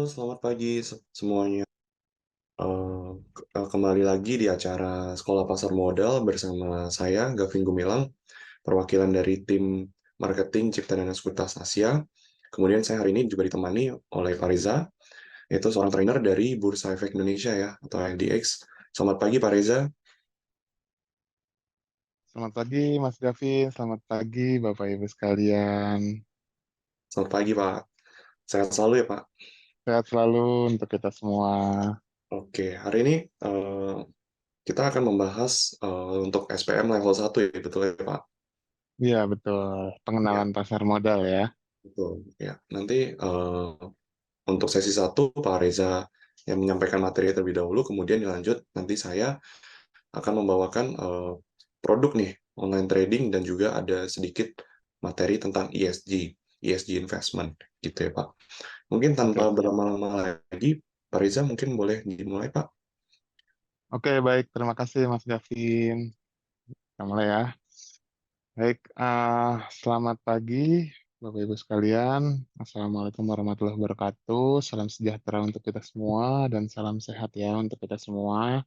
Selamat pagi semuanya. Kembali lagi di acara Sekolah Pasar Modal bersama saya, Gavin Gumilang, perwakilan dari tim marketing Cipta dan Sekuritas Asia. Kemudian saya hari ini juga ditemani oleh Pak Reza, yaitu seorang trainer dari Bursa Efek Indonesia ya, atau LDX. Selamat pagi Pak Reza. Selamat pagi, Mas Gavin. Selamat pagi, Bapak Ibu sekalian. Selamat pagi Pak. Sehat selalu ya Pak. Sehat selalu untuk kita semua. Oke, hari ini eh, kita akan membahas untuk SPM level 1 ya, betul ya Pak? Iya, betul. Ya, Pengenalan pasar modal ya. betul. Ya, nanti untuk sesi satu Pak Reza yang menyampaikan materi terlebih dahulu, kemudian dilanjut nanti saya akan membawakan produk nih online trading dan juga ada sedikit materi tentang ESG investment gitu ya Pak. Mungkin Oke, tanpa siap. berlama-lama lagi, Pak Reza mungkin boleh dimulai Pak. Oke, baik. Terima kasih, Mas Gavin. Kita mulai ya. Baik, selamat pagi, Bapak Ibu sekalian. Assalamualaikum warahmatullahi wabarakatuh. Salam sejahtera untuk kita semua dan salam sehat ya untuk kita semua.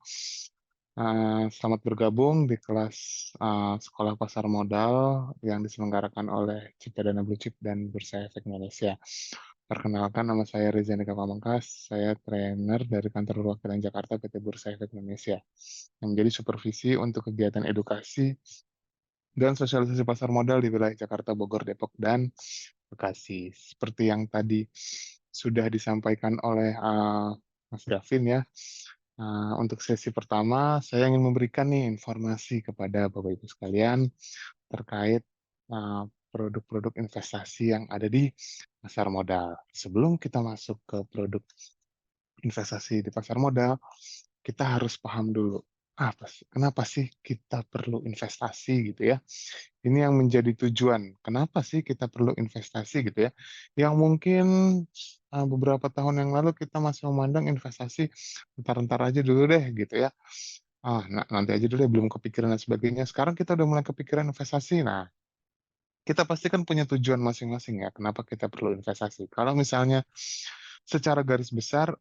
Selamat bergabung di kelas Sekolah Pasar Modal yang diselenggarakan oleh Cipta Dana Blue Chip dan Bursa Efek Indonesia. Perkenalkan, nama saya Reza Nika Pamungkas. Saya trainer dari Kantor Perwakilan Jakarta PT Bursa Efek Indonesia yang menjadi supervisi untuk kegiatan edukasi dan sosialisasi pasar modal di wilayah Jakarta, Bogor, Depok, dan Bekasi. Seperti yang tadi sudah disampaikan oleh Mas Gavin ya, untuk sesi pertama, saya ingin memberikan nih informasi kepada Bapak Ibu sekalian terkait uh, produk-produk investasi yang ada di pasar modal. Sebelum kita masuk ke produk investasi di pasar modal, kita harus paham dulu kenapa sih kita perlu investasi gitu ya. Ini yang menjadi tujuan. Kenapa sih kita perlu investasi gitu ya? Yang mungkin beberapa tahun yang lalu kita masih memandang investasi entar-entar aja dulu deh gitu ya. Nanti aja dulu deh, belum kepikiran dan sebagainya. Sekarang kita udah mulai kepikiran investasi. Nah, kita pasti kan punya tujuan masing-masing ya. Kenapa kita perlu investasi? Kalau misalnya secara garis besar,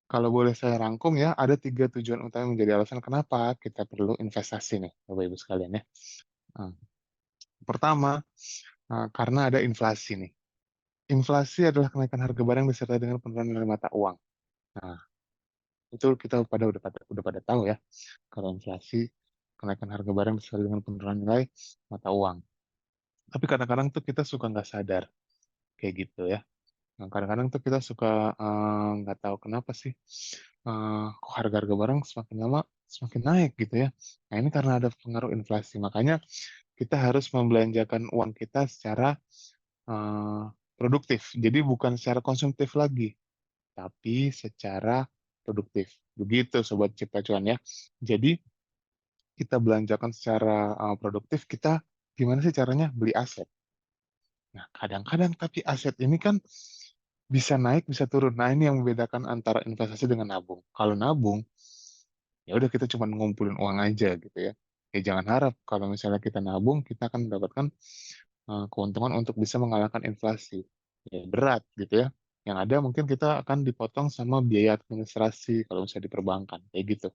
kalau boleh saya rangkum ya, ada tiga tujuan utama yang menjadi alasan kenapa kita perlu investasi nih, Bapak Ibu sekalian ya. Nah, pertama, karena ada inflasi nih. Inflasi adalah kenaikan harga barang disertai dengan penurunan nilai mata uang. Nah, itu kita udah pada tahu ya, kalau inflasi kenaikan harga barang disertai dengan penurunan nilai mata uang. Tapi kadang-kadang tuh kita suka nggak sadar kayak gitu ya. Nah, kadang-kadang tuh kita suka nggak tahu kenapa sih kok harga-harga barang semakin lama semakin naik gitu ya. Nah, ini karena ada pengaruh inflasi. Makanya kita harus membelanjakan uang kita secara eh, produktif. Jadi bukan secara konsumtif lagi, tapi secara produktif. Begitu Sobat Cipta Cuan ya. Jadi kita belanjakan secara produktif, kita gimana sih caranya? Beli aset. Nah, kadang-kadang tapi aset ini kan bisa naik, bisa turun. Nah, ini yang membedakan antara investasi dengan nabung. Kalau nabung, ya udah kita cuma ngumpulin uang aja gitu ya. Ya jangan harap kalau misalnya kita nabung, kita akan mendapatkan keuntungan untuk bisa mengalahkan inflasi. Ya berat gitu ya. Yang ada mungkin kita akan dipotong sama biaya administrasi kalau misalnya di perbankan, kayak gitu.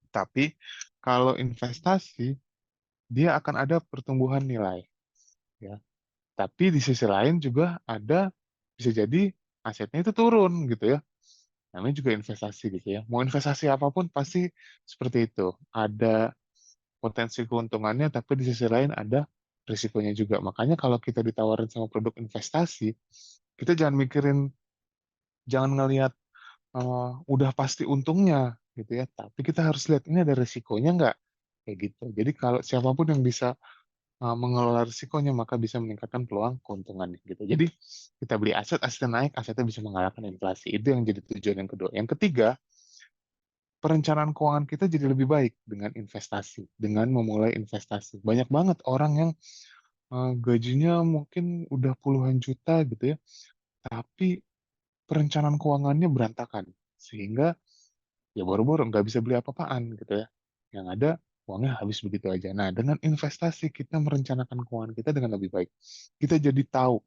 Tapi kalau investasi, dia akan ada pertumbuhan nilai, ya. Tapi di sisi lain juga ada, bisa jadi asetnya itu turun gitu ya. Namanya juga investasi gitu ya. Mau investasi apapun pasti seperti itu. Ada potensi keuntungannya, tapi di sisi lain ada risikonya juga. Makanya kalau kita ditawarin sama produk investasi, kita jangan mikirin, jangan ngelihat udah pasti untungnya gitu ya. Tapi kita harus lihat ini ada risikonya nggak, kayak gitu. Jadi kalau siapapun yang bisa mengelola risikonya, maka bisa meningkatkan peluang keuntungan gitu. Jadi kita beli aset, asetnya naik, asetnya bisa mengalahkan inflasi. Itu yang jadi tujuan yang kedua. Yang ketiga, perencanaan keuangan kita jadi lebih baik dengan investasi, dengan memulai investasi. Banyak banget orang yang gajinya mungkin udah puluhan juta gitu ya, tapi perencanaan keuangannya berantakan. Sehingga ya boro-boro nggak bisa beli apa-apaan gitu ya. Yang ada uangnya habis begitu aja. Nah, dengan investasi kita merencanakan keuangan kita dengan lebih baik. Kita jadi tahu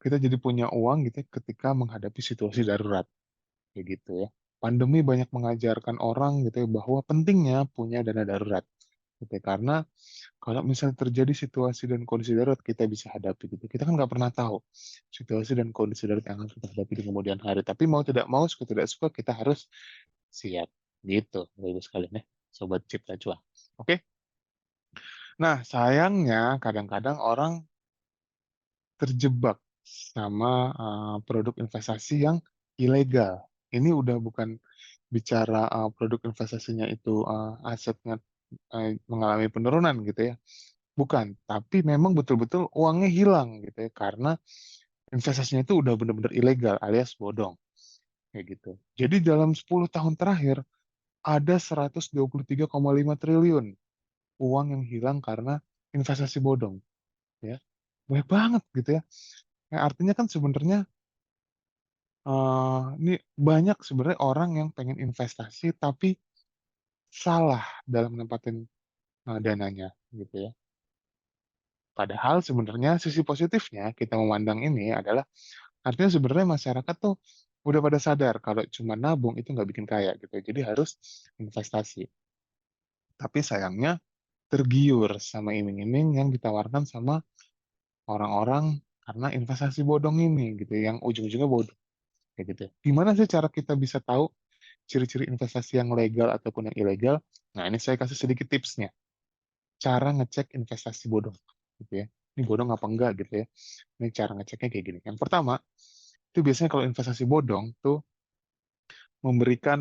kita jadi punya uang gitu ya ketika menghadapi situasi darurat kayak gitu ya. Pandemi banyak mengajarkan orang gitu ya bahwa pentingnya punya dana darurat gitu ya. Karena kalau misalnya terjadi situasi dan kondisi darurat kita bisa hadapi gitu. Kita kan nggak pernah tahu situasi dan kondisi darurat yang akan kita hadapi di kemudian hari. Tapi mau tidak mau, suka tidak suka, kita harus siap gitu, Bapak Ibu sekalian ya, Sobat Cipta Cuan. Oke. Nah, sayangnya kadang-kadang orang terjebak sama produk investasi yang ilegal. Ini udah bukan bicara produk investasinya itu asetnya mengalami penurunan gitu ya. Bukan, tapi memang betul-betul uangnya hilang gitu ya karena investasinya itu udah benar-benar ilegal alias bodong kayak gitu. Jadi dalam 10 tahun terakhir ada 123,5 triliun uang yang hilang karena investasi bodong ya. Banyak banget gitu ya. Nah, artinya kan sebenarnya ini banyak sebenarnya orang yang pengen investasi tapi salah dalam menempatin dananya gitu ya. Padahal sebenarnya sisi positifnya kita memandang ini adalah artinya sebenarnya masyarakat tuh udah pada sadar kalau cuma nabung itu nggak bikin kaya gitu. Jadi harus investasi. Tapi sayangnya tergiur sama iming-iming yang ditawarkan sama orang-orang karena investasi bodong ini gitu, yang ujung-ujungnya bodong kayak gitu. Gimana sih cara kita bisa tahu ciri-ciri investasi yang legal ataupun yang ilegal? Nah, ini saya kasih sedikit tipsnya. Cara ngecek investasi bodong gitu ya. Ini bodong apa enggak gitu ya. Ini cara ngeceknya kayak gini. Yang pertama, itu biasanya kalau investasi bodong tuh memberikan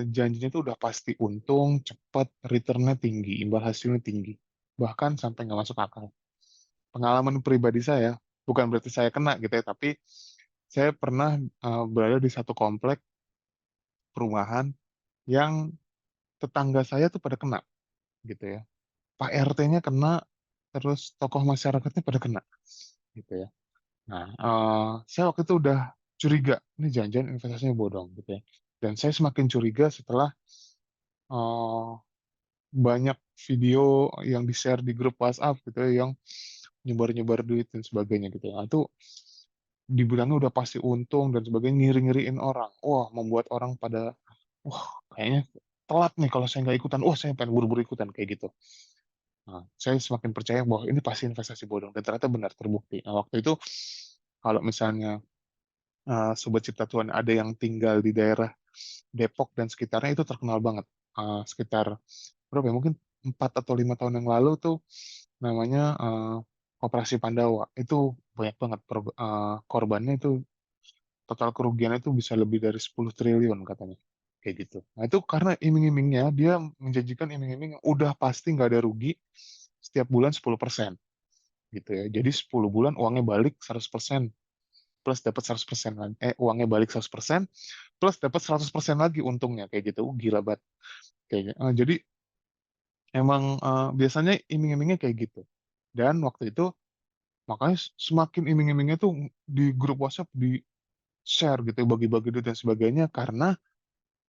janjinya itu udah pasti untung, cepat, returnnya tinggi, imbal hasilnya tinggi. Bahkan sampai nggak masuk akal. Pengalaman pribadi saya, bukan berarti saya kena gitu ya, tapi saya pernah berada di satu komplek perumahan yang tetangga saya tuh pada kena gitu ya. Pak RT-nya kena, terus tokoh masyarakatnya pada kena gitu ya. Nah, saya waktu itu udah curiga, ini jangan-jangan investasinya bodong gitu ya. Dan saya semakin curiga setelah eh, banyak video yang di-share di grup WhatsApp gitu ya, yang nyebar-nyebar duit dan sebagainya gitu ya. Nah, itu dibilangnya udah pasti untung dan sebagainya, ngiri-ngiriin orang. Wah, membuat orang pada, wah kayaknya telat nih kalau saya nggak ikutan. Wah, saya pengen buru-buru ikutan kayak gitu. Nah, saya semakin percaya bahwa ini pasti investasi bodong dan ternyata benar terbukti. Nah, waktu itu kalau misalnya Sobat Cipta Tuan ada yang tinggal di daerah Depok dan sekitarnya itu terkenal banget. Sekitar berapa ya? Mungkin 4 atau 5 tahun yang lalu tuh namanya Koperasi Pandawa. Itu banyak banget korbannya itu total kerugiannya itu bisa lebih dari 10 triliun katanya. Kayak gitu. Nah, itu karena iming-imingnya dia menjanjikan iming-iming yang udah pasti nggak ada rugi setiap bulan 10% gitu ya. Jadi 10 bulan uangnya balik 100% plus dapat 100% lagi. Uangnya balik 100% plus dapat 100% lagi untungnya kayak gitu. Gila banget kayaknya. Jadi emang biasanya iming-imingnya kayak gitu. Dan waktu itu makanya semakin iming-imingnya tuh di grup WhatsApp di share gitu, bagi-bagi duit dan sebagainya karena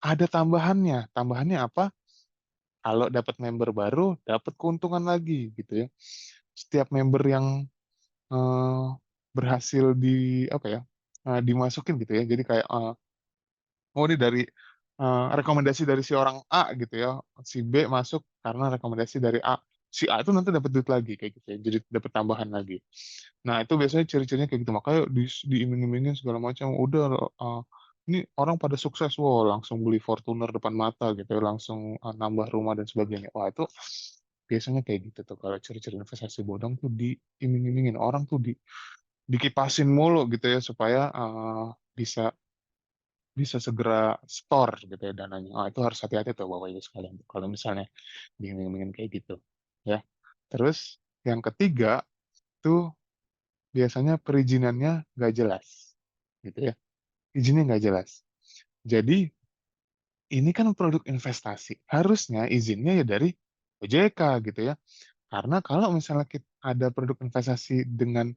ada tambahannya. Tambahannya apa? Kalau dapat member baru, dapat keuntungan lagi gitu ya. Setiap member yang eh, berhasil di apa ya? Dimasukin gitu ya. Jadi kayak oh ini dari rekomendasi dari si orang A gitu ya, si B masuk karena rekomendasi dari A, si A itu nanti dapat duit lagi kayak gitu ya, jadi dapat tambahan lagi. Nah itu biasanya ciri-cirinya kayak gitu, makanya diiming-imingin segala macam, udah ini orang pada sukses, wow langsung beli Fortuner depan mata gitu ya, langsung nambah rumah dan sebagainya. Wah itu biasanya kayak gitu tuh kalau ciri-ciri investasi bodong tuh diiming-imingin orang tuh dikipasin mulu gitu ya supaya bisa bisa segera store gitu ya dananya. Oh, itu harus hati-hati tuh Bapak Ibu sekalian. Kalau misalnya diiming-imingin kayak gitu. Ya. Terus yang ketiga tuh biasanya perizinannya nggak jelas. Gitu ya. Izinnya nggak jelas. Jadi ini kan produk investasi. Harusnya izinnya ya dari OJK gitu ya. Karena kalau misalnya kita ada produk investasi dengan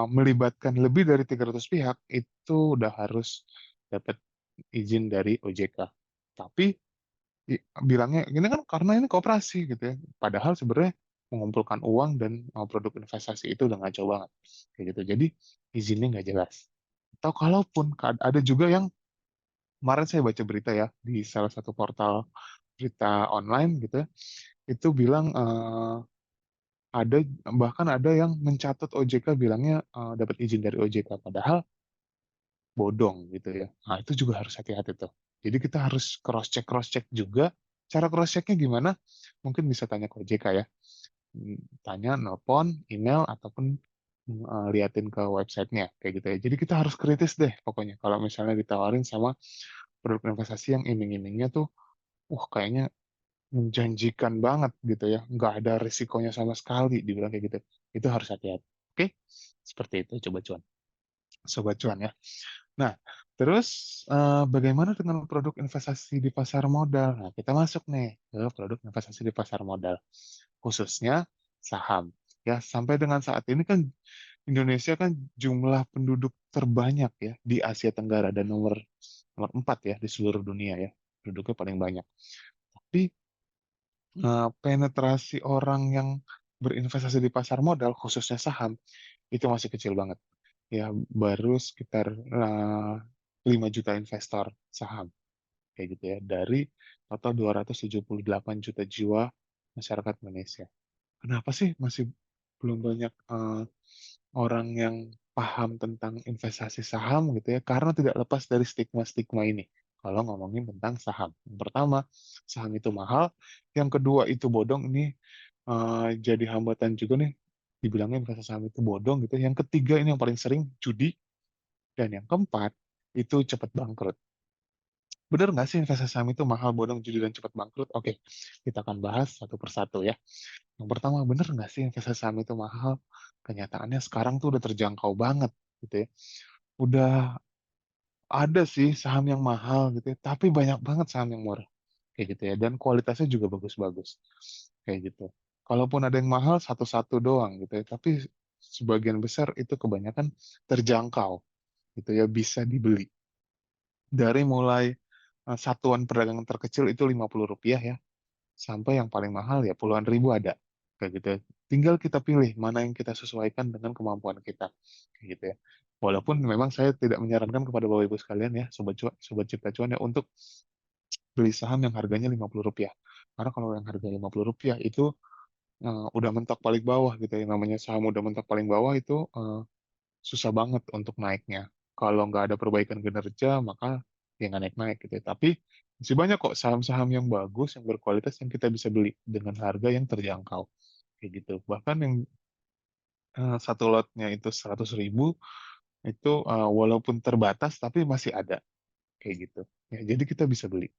melibatkan lebih dari 300 pihak, itu udah harus dapat izin dari OJK. Tapi bilangnya ini kan karena ini koperasi gitu ya. Padahal sebenarnya mengumpulkan uang dan produk investasi itu udah ngaco banget kayak gitu. Jadi izinnya nggak jelas. Atau kalaupun ada juga yang kemarin saya baca berita ya di salah satu portal berita online gitu ya, itu bilang ada bahkan ada yang mencatat OJK bilangnya dapat izin dari OJK padahal bodong gitu ya. Nah, itu juga harus hati-hati tuh. Jadi kita harus cross check juga. Cara cross checknya gimana? Mungkin bisa tanya ke OJK ya. Tanya, nelpon, email ataupun liatin ke websitenya kayak gitu ya. Jadi kita harus kritis deh pokoknya kalau misalnya ditawarin sama produk investasi yang iming-imingnya tuh, kayaknya menjanjikan banget gitu ya, nggak ada risikonya sama sekali dibilang kayak gitu. Itu harus hati-hati. Oke, seperti itu coba cuan, sobat cuan ya. Nah, terus bagaimana dengan produk investasi di pasar modal? Nah, kita masuk nih ke produk investasi di pasar modal, khususnya saham. Ya, sampai dengan saat ini kan Indonesia kan jumlah penduduk terbanyak ya di Asia Tenggara dan nomor nomor 4 ya di seluruh dunia ya. Penduduknya paling banyak. Tapi penetrasi orang yang berinvestasi di pasar modal, khususnya saham, itu masih kecil banget. Ya, baru sekitar 5 juta investor saham kayak gitu ya dari total 278 juta jiwa masyarakat Indonesia. Kenapa sih masih belum banyak orang yang paham tentang investasi saham gitu ya? Karena tidak lepas dari stigma-stigma ini. Kalau ngomongin tentang saham, yang pertama saham itu mahal, yang kedua itu bodong. Ini jadi hambatan juga nih. Dibilangnya investasi saham itu bodong gitu. Yang ketiga ini yang paling sering judi, dan yang keempat itu cepat bangkrut. Benar nggak sih investasi saham itu mahal, bodong, judi, dan cepat bangkrut? Oke, kita akan bahas satu persatu ya. Yang pertama, benar nggak sih investasi saham itu mahal? Kenyataannya sekarang tuh udah terjangkau banget gitu ya. Udah ada sih saham yang mahal gitu ya, tapi banyak banget saham yang murah kayak gitu ya. Dan kualitasnya juga bagus-bagus kayak gitu. Kalaupun ada yang mahal satu-satu doang gitu ya, tapi sebagian besar itu kebanyakan terjangkau gitu ya, bisa dibeli. Dari mulai satuan perdagangan terkecil itu Rp50 ya, sampai yang paling mahal ya puluhan ribu ada kayak gitu ya. Tinggal kita pilih mana yang kita sesuaikan dengan kemampuan kita kayak gitu ya. Walaupun memang saya tidak menyarankan kepada Bapak Ibu sekalian ya, sobat Cipta Cuan ya, untuk beli saham yang harganya Rp50. Karena kalau yang harga Rp50 itu udah mentok paling bawah gitu ya. Namanya saham udah mentok paling bawah itu susah banget untuk naiknya. Kalau nggak ada perbaikan kinerja, maka ya nggak naik-naik gitu ya. Tapi masih banyak kok saham-saham yang bagus, yang berkualitas, yang kita bisa beli dengan harga yang terjangkau. Kayak gitu. Bahkan yang satu lotnya itu 100 ribu, itu walaupun terbatas, tapi masih ada. Kayak gitu. Ya, jadi kita bisa beli.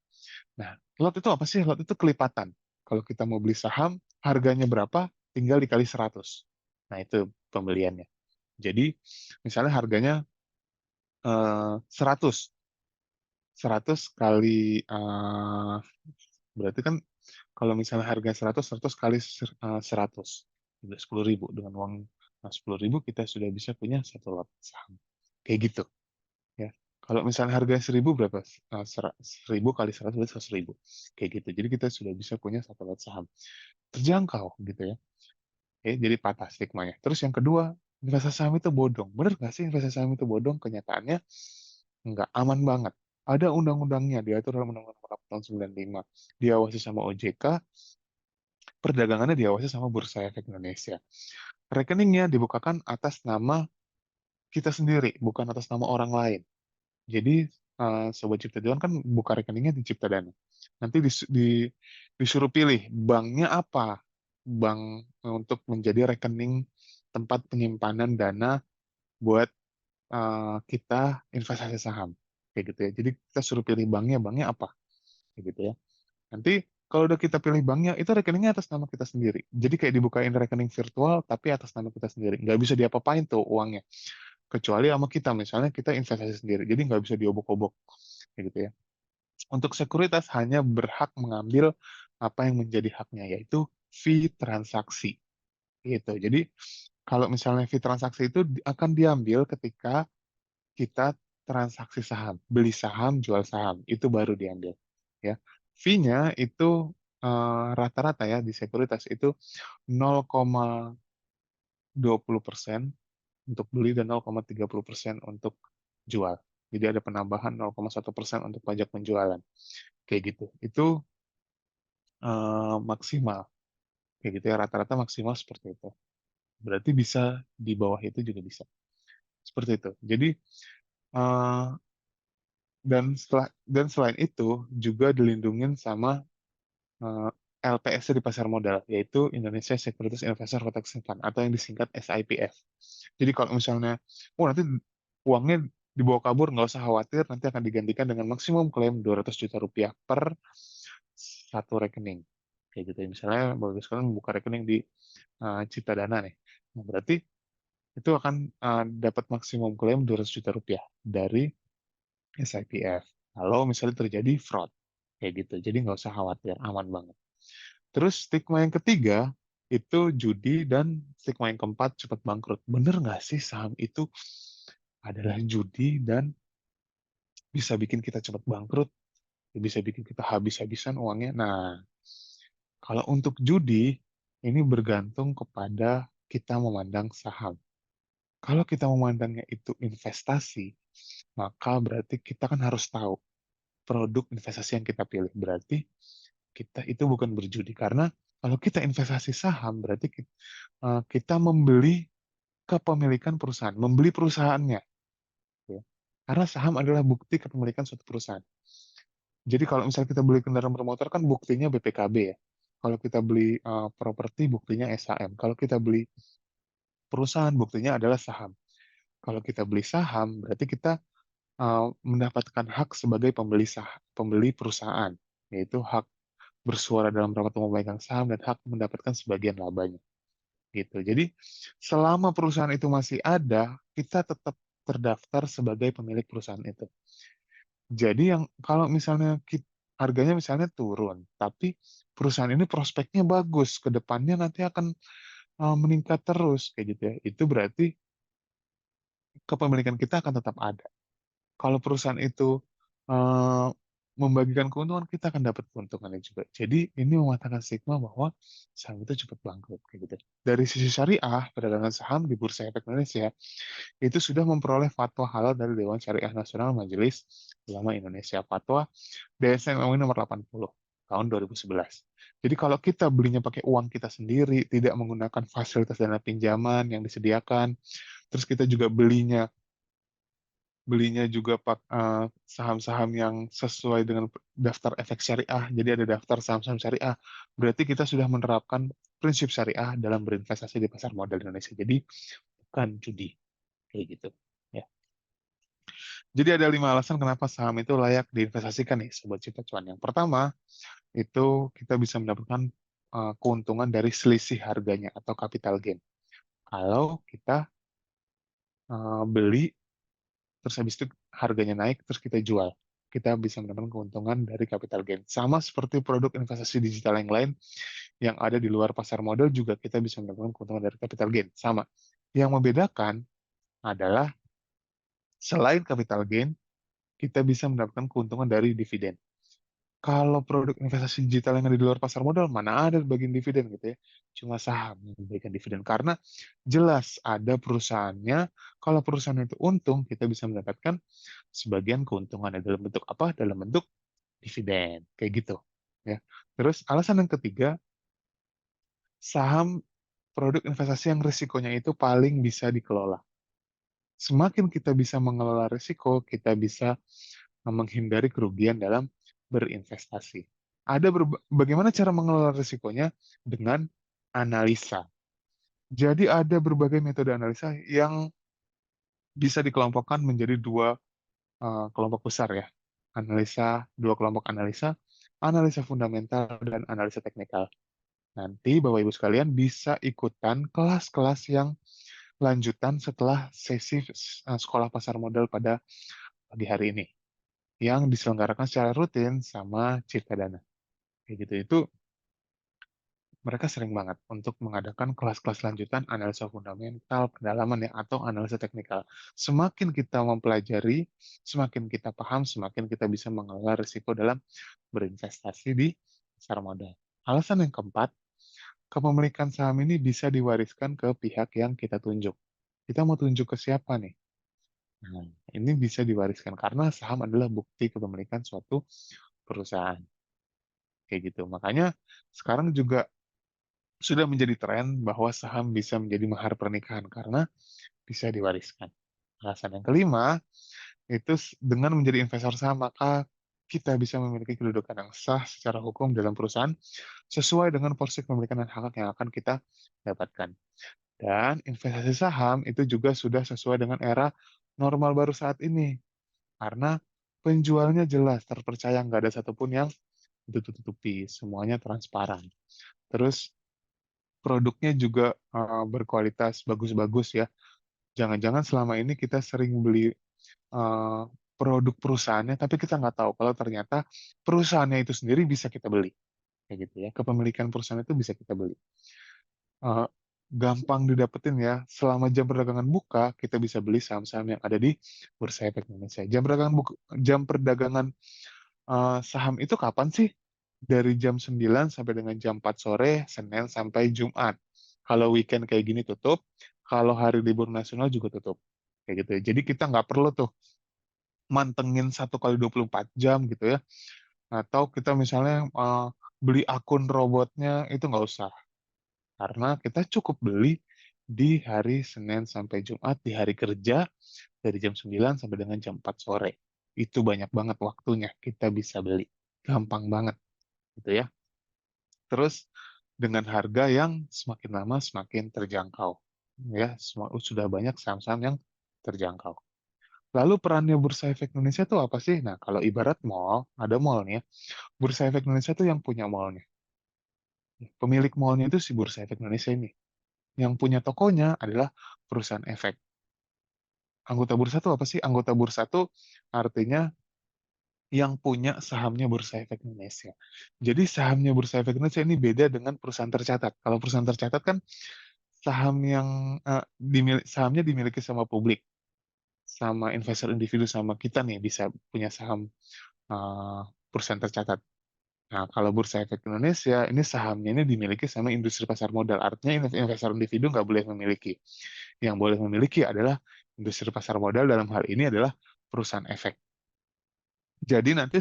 Nah, lot itu apa sih? Lot itu kelipatan. Kalau kita mau beli saham, harganya berapa, tinggal dikali 100. Nah, itu pembeliannya. Jadi, misalnya harganya 100. 100 kali berarti kan kalau misalnya harga 100, 100 kali 100 udah 10 ribu. Dengan uang 10 ribu kita sudah bisa punya satu lot saham kayak gitu ya. Kalau misalnya harga 1.000 berapa? 1.000 kali 100 berarti 100 ribu kayak gitu. Jadi kita sudah bisa punya satu lot saham terjangkau gitu ya. Oke, jadi patah stigmanya. Terus yang kedua, investasi saham itu bodong. Bener nggak sih investasi saham itu bodong? Kenyataannya nggak, aman banget. Ada undang-undangnya, diatur dalam Undang-Undang Nomor 8 tahun 95. Diawasi sama OJK, perdagangannya diawasi sama Bursa Efek Indonesia. Rekeningnya dibukakan atas nama kita sendiri, bukan atas nama orang lain. Jadi, Sobat Cipta Cuan kan buka rekeningnya di Ciptadana. Nanti disuruh pilih banknya apa. Bank untuk menjadi rekening tempat penyimpanan dana buat kita investasi saham kayak gitu ya. Jadi kita suruh pilih banknya apa kayak gitu ya. Nanti kalau udah kita pilih banknya, itu rekeningnya atas nama kita sendiri. Jadi kayak dibukain rekening virtual tapi atas nama kita sendiri. Nggak bisa diapa-apain tuh uangnya, kecuali sama kita, misalnya kita investasi sendiri. Jadi nggak bisa diobok-obok kayak gitu ya. Untuk sekuritas hanya berhak mengambil apa yang menjadi haknya, yaitu fee transaksi gitu. Jadi kalau misalnya fee transaksi itu akan diambil ketika kita transaksi saham, beli saham, jual saham, itu baru diambil. Ya, fee-nya itu rata-rata ya di sekuritas itu 0,20% untuk beli dan 0,30% untuk jual. Jadi ada penambahan 0,1% untuk pajak penjualan. Kayak gitu. Itu maksimal. Kayak gitu ya, rata-rata maksimal seperti itu. Berarti bisa di bawah itu juga bisa. Seperti itu. Jadi eh, dan selain itu juga dilindungin sama eh, LPS di pasar modal, yaitu Indonesia Securities Investor Protection Fund atau yang disingkat SIPF. Jadi kalau misalnya, oh nanti uangnya dibawa kabur, nggak usah khawatir, nanti akan digantikan dengan maksimum klaim 200 juta rupiah per satu rekening. Kayak gitu ya. Misalnya, bagus sekalian membuka rekening di Cipta Dana nih. Nah, berarti itu akan dapat maksimum klaim 200 juta rupiah dari SIPF. Kalau misalnya terjadi fraud, kayak gitu. Jadi nggak usah khawatir, aman banget. Terus stigma yang ketiga itu judi dan stigma yang keempat cepat bangkrut. Bener nggak sih saham itu adalah judi dan bisa bikin kita cepat bangkrut, bisa bikin kita habis-habisan uangnya? Nah, kalau untuk judi ini bergantung kepada kita memandang saham. Kalau kita memandangnya itu investasi, maka berarti kita kan harus tahu produk investasi yang kita pilih. Berarti kita itu bukan berjudi karena kalau kita investasi saham berarti kita membeli kepemilikan perusahaan, membeli perusahaannya, ya. Karena saham adalah bukti kepemilikan suatu perusahaan. Jadi kalau misalnya kita beli kendaraan bermotor kan buktinya BPKB ya. Kalau kita beli properti buktinya SHM. Kalau kita beli perusahaan buktinya adalah saham. Kalau kita beli saham berarti kita mendapatkan hak sebagai pembeli perusahaan, yaitu hak bersuara dalam rapat umum pemegang saham dan hak mendapatkan sebagian labanya. Gitu. Jadi selama perusahaan itu masih ada, kita tetap terdaftar sebagai pemilik perusahaan itu. Jadi yang kalau misalnya harganya misalnya turun, tapi perusahaan ini prospeknya bagus, ke depannya nanti akan meningkat terus kayak gitu ya. Itu berarti kepemilikan kita akan tetap ada. Kalau perusahaan itu eh, membagikan keuntungan, kita akan dapat keuntungannya juga. Jadi ini mematahkan stigma bahwa saham itu cepat bangkrut kayak gitu. Dari sisi syariah, perdagangan saham di Bursa Efek Indonesia itu sudah memperoleh fatwa halal dari Dewan Syariah Nasional Majelis Ulama Indonesia, fatwa DSN MUI nomor 80 tahun 2011. Jadi kalau kita belinya pakai uang kita sendiri, tidak menggunakan fasilitas dana pinjaman yang disediakan, terus kita juga belinya juga saham-saham yang sesuai dengan daftar efek syariah. Jadi ada daftar saham-saham syariah. Berarti kita sudah menerapkan prinsip syariah dalam berinvestasi di pasar modal Indonesia. Jadi bukan judi kayak gitu. Ya. Jadi ada 5 alasan kenapa saham itu layak diinvestasikan nih, sobat Cita Cuan. Yang pertama itu kita bisa mendapatkan keuntungan dari selisih harganya atau capital gain. Kalau kita beli terus habis itu harganya naik, terus kita jual. Kita bisa mendapatkan keuntungan dari capital gain. Sama seperti produk investasi digital yang lain yang ada di luar pasar modal juga kita bisa mendapatkan keuntungan dari capital gain. Sama. Yang membedakan adalah selain capital gain, kita bisa mendapatkan keuntungan dari dividen. Kalau produk investasi digital yang ada di luar pasar modal, mana ada bagian dividen gitu ya. Cuma saham yang memberikan dividen. Karena jelas ada perusahaannya, kalau perusahaan itu untung, kita bisa mendapatkan sebagian keuntungannya dalam bentuk apa? Dalam bentuk dividen. Kayak gitu. Ya. Terus alasan yang ketiga, saham produk investasi yang risikonya itu paling bisa dikelola. Semakin kita bisa mengelola risiko, kita bisa menghindari kerugian dalam berinvestasi. Bagaimana cara mengelola risikonya? Dengan analisa. Jadi ada berbagai metode analisa yang bisa dikelompokkan menjadi dua kelompok besar ya. Dua kelompok analisa, analisa fundamental dan analisa teknikal. Nanti Bapak Ibu sekalian bisa ikutan kelas-kelas yang lanjutan setelah sesi sekolah pasar modal pada pagi hari ini yang diselenggarakan secara rutin sama Cipta Dana. Kayak gitu. Itu mereka sering banget untuk mengadakan kelas-kelas lanjutan analisa fundamental, pendalaman ya, atau analisa teknikal. Semakin kita mempelajari, semakin kita paham, semakin kita bisa mengelola risiko dalam berinvestasi di pasar modal. Alasan yang keempat, kepemilikan saham ini bisa diwariskan ke pihak yang kita tunjuk. Kita mau tunjuk ke siapa nih? Nah, ini bisa diwariskan karena saham adalah bukti kepemilikan suatu perusahaan. Kayak gitu. Makanya sekarang juga sudah menjadi tren bahwa saham bisa menjadi mahar pernikahan karena bisa diwariskan. Alasan yang kelima, itu dengan menjadi investor saham, maka kita bisa memiliki kedudukan yang sah secara hukum dalam perusahaan sesuai dengan porsi kepemilikan dan hak yang akan kita dapatkan. Dan investasi saham itu juga sudah sesuai dengan era normal baru saat ini. Karena penjualnya jelas, terpercaya, nggak ada satupun yang ditutup-tutupi, semuanya transparan. Terus produknya juga berkualitas bagus-bagus ya. Jangan-jangan selama ini kita sering beli eh, produk perusahaannya, tapi kita nggak tahu kalau ternyata perusahaannya itu sendiri bisa kita beli. Kayak gitu ya. Kepemilikan perusahaan itu bisa kita beli. Eh, Gampang didapetin ya. Selama jam perdagangan buka, kita bisa beli saham-saham yang ada di Bursa Efek Indonesia. Jam perdagangan saham itu kapan sih? Dari jam 9 sampai dengan jam 4 sore, Senin sampai Jumat. Kalau weekend kayak gini tutup, kalau hari libur nasional juga tutup. Kayak gitu ya. Jadi kita nggak perlu tuh mantengin 1 kali 24 jam gitu ya. Atau kita misalnya beli akun robotnya, itu nggak usah. Karena kita cukup beli di hari Senin sampai Jumat, di hari kerja, dari jam 9 sampai dengan jam 4 sore. Itu banyak banget waktunya kita bisa beli. Gampang banget gitu ya. Terus dengan harga yang semakin lama semakin terjangkau. Ya, sudah banyak saham-saham yang terjangkau. Lalu perannya Bursa Efek Indonesia itu apa sih? Nah, kalau ibarat mall, ada mall nih ya. Bursa Efek Indonesia itu yang punya mallnya. Pemilik mallnya itu si Bursa Efek Indonesia ini. Yang punya tokonya adalah perusahaan efek. Anggota bursa itu apa sih? Anggota bursa itu artinya yang punya sahamnya Bursa Efek Indonesia. Jadi sahamnya Bursa Efek Indonesia ini beda dengan perusahaan tercatat. Kalau perusahaan tercatat kan saham yang sahamnya dimiliki sama publik, sama investor individu, sama kita nih bisa punya saham eh, perusahaan tercatat. Nah, kalau Bursa Efek Indonesia, ini sahamnya ini dimiliki sama industri pasar modal. Artinya investor individu nggak boleh memiliki. Yang boleh memiliki adalah industri pasar modal, dalam hal ini adalah perusahaan efek. Jadi nanti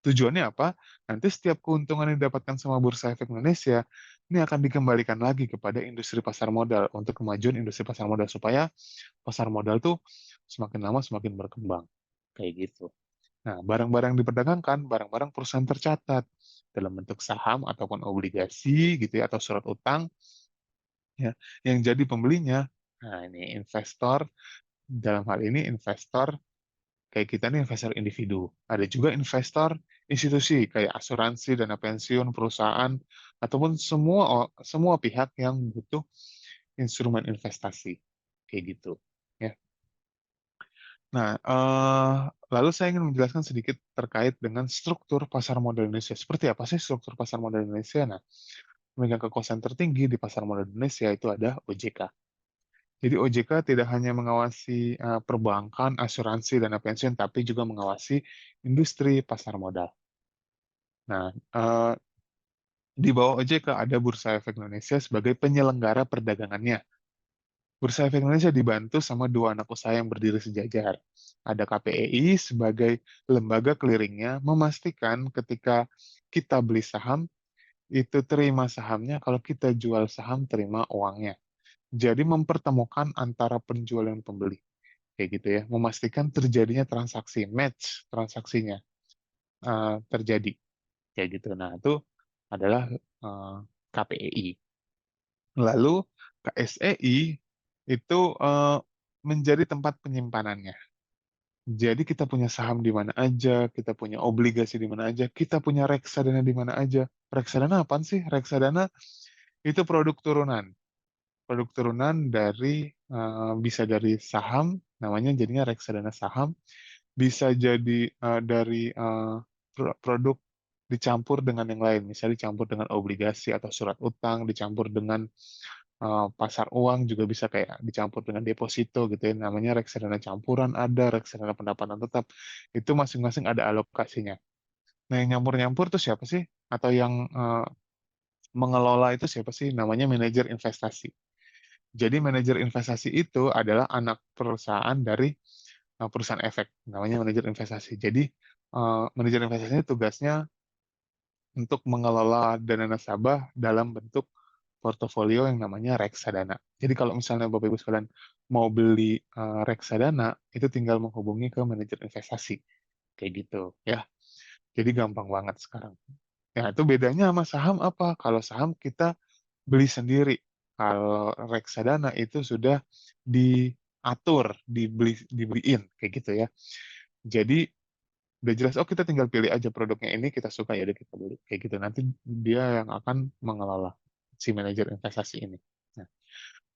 tujuannya apa? Nanti setiap keuntungan yang didapatkan sama Bursa Efek Indonesia, ini akan dikembalikan lagi kepada industri pasar modal untuk kemajuan industri pasar modal supaya pasar modal tuh semakin lama semakin berkembang. Kayak gitu. Nah, barang-barang yang diperdagangkan, barang-barang perusahaan tercatat dalam bentuk saham ataupun obligasi gitu ya, atau surat utang ya, yang jadi pembelinya. Nah, ini investor, dalam hal ini investor kayak kita nih investor individu. Ada juga investor institusi kayak asuransi, dana pensiun, perusahaan, ataupun semua pihak yang butuh instrumen investasi kayak gitu. Ya. Nah, lalu saya ingin menjelaskan sedikit terkait dengan struktur pasar modal Indonesia. Seperti apa sih struktur pasar modal Indonesia? Nah, pemegang kekuasaan tertinggi di pasar modal Indonesia itu ada OJK. Jadi OJK tidak hanya mengawasi perbankan, asuransi, dana pensiun, tapi juga mengawasi industri pasar modal. Nah, di bawah OJK ada Bursa Efek Indonesia sebagai penyelenggara perdagangannya. Bursa Efek Indonesia dibantu sama dua anak usaha yang berdiri sejajar. Ada KPEI sebagai lembaga clearingnya, memastikan ketika kita beli saham, itu terima sahamnya, kalau kita jual saham, terima uangnya. Jadi mempertemukan antara penjual dan pembeli. Kayak gitu ya, memastikan terjadinya transaksi, match transaksinya terjadi. Kayak gitu. Nah, itu adalah KPEI. Lalu KSEI itu menjadi tempat penyimpanannya. Jadi kita punya saham di mana aja, kita punya obligasi di mana aja, kita punya reksadana di mana aja. Reksadana apa sih? Reksadana itu produk turunan. Produk turunan dari bisa dari saham, namanya jadinya reksadana saham, bisa jadi dari produk dicampur dengan yang lain, misalnya dicampur dengan obligasi atau surat utang, dicampur dengan pasar uang, juga bisa kayak dicampur dengan deposito gitu ya, namanya reksadana campuran, ada reksadana pendapatan tetap, itu masing-masing ada alokasinya. Nah, yang nyampur-nyampur tuh siapa sih? Atau yang mengelola itu siapa sih? Namanya manajer investasi. Jadi manajer investasi itu adalah anak perusahaan dari perusahaan efek, namanya manajer investasi. Jadi manajer investasi ini tugasnya untuk mengelola dana nasabah dalam bentuk portofolio yang namanya reksadana. Jadi kalau misalnya Bapak Ibu sekalian mau beli reksadana, itu tinggal menghubungi ke manajer investasi. Kayak gitu ya. Jadi gampang banget sekarang. Ya, itu bedanya sama saham apa? Kalau saham kita beli sendiri. Kalau reksadana itu sudah diatur, dibeliin kayak gitu ya. Jadi udah jelas, oh kita tinggal pilih aja produknya ini kita suka ya udah kita beli kayak gitu. Nanti dia yang akan mengelola si manajer investasi ini.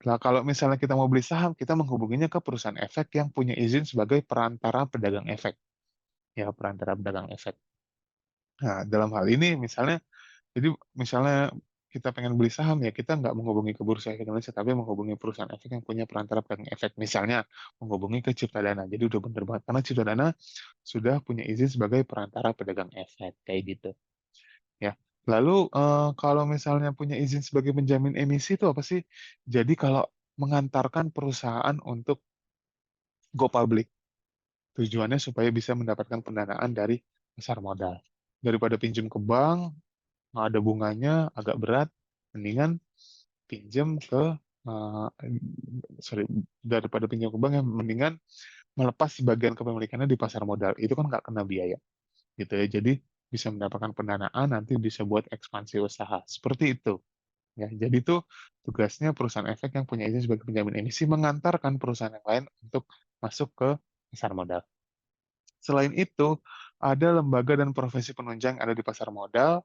Nah, kalau misalnya kita mau beli saham, kita menghubunginya ke perusahaan efek yang punya izin sebagai perantara pedagang efek. Ya, perantara pedagang efek. Nah, dalam hal ini misalnya, jadi misalnya kita pengen beli saham ya kita nggak menghubungi ke Bursa Efek Indonesia tapi menghubungi perusahaan efek yang punya perantara pedagang efek. Misalnya menghubungi ke Ciptadana. Jadi udah bener banget karena Ciptadana sudah punya izin sebagai perantara pedagang efek kayak gitu ya. Lalu kalau misalnya punya izin sebagai penjamin emisi itu apa sih? Jadi kalau mengantarkan perusahaan untuk go public, tujuannya supaya bisa mendapatkan pendanaan dari pasar modal. Daripada pinjam ke bank, nggak ada bunganya, agak berat, mendingan pinjam ke eh, sorry, daripada pinjam ke bank yang mendingan melepas sebagian kepemilikannya di pasar modal. Itu kan nggak kena biaya, gitu ya. Jadi bisa mendapatkan pendanaan, nanti bisa buat ekspansi usaha. Seperti itu. Ya, jadi itu tugasnya perusahaan efek yang punya izin sebagai penjamin emisi mengantarkan perusahaan yang lain untuk masuk ke pasar modal. Selain itu, ada lembaga dan profesi penunjang yang ada di pasar modal.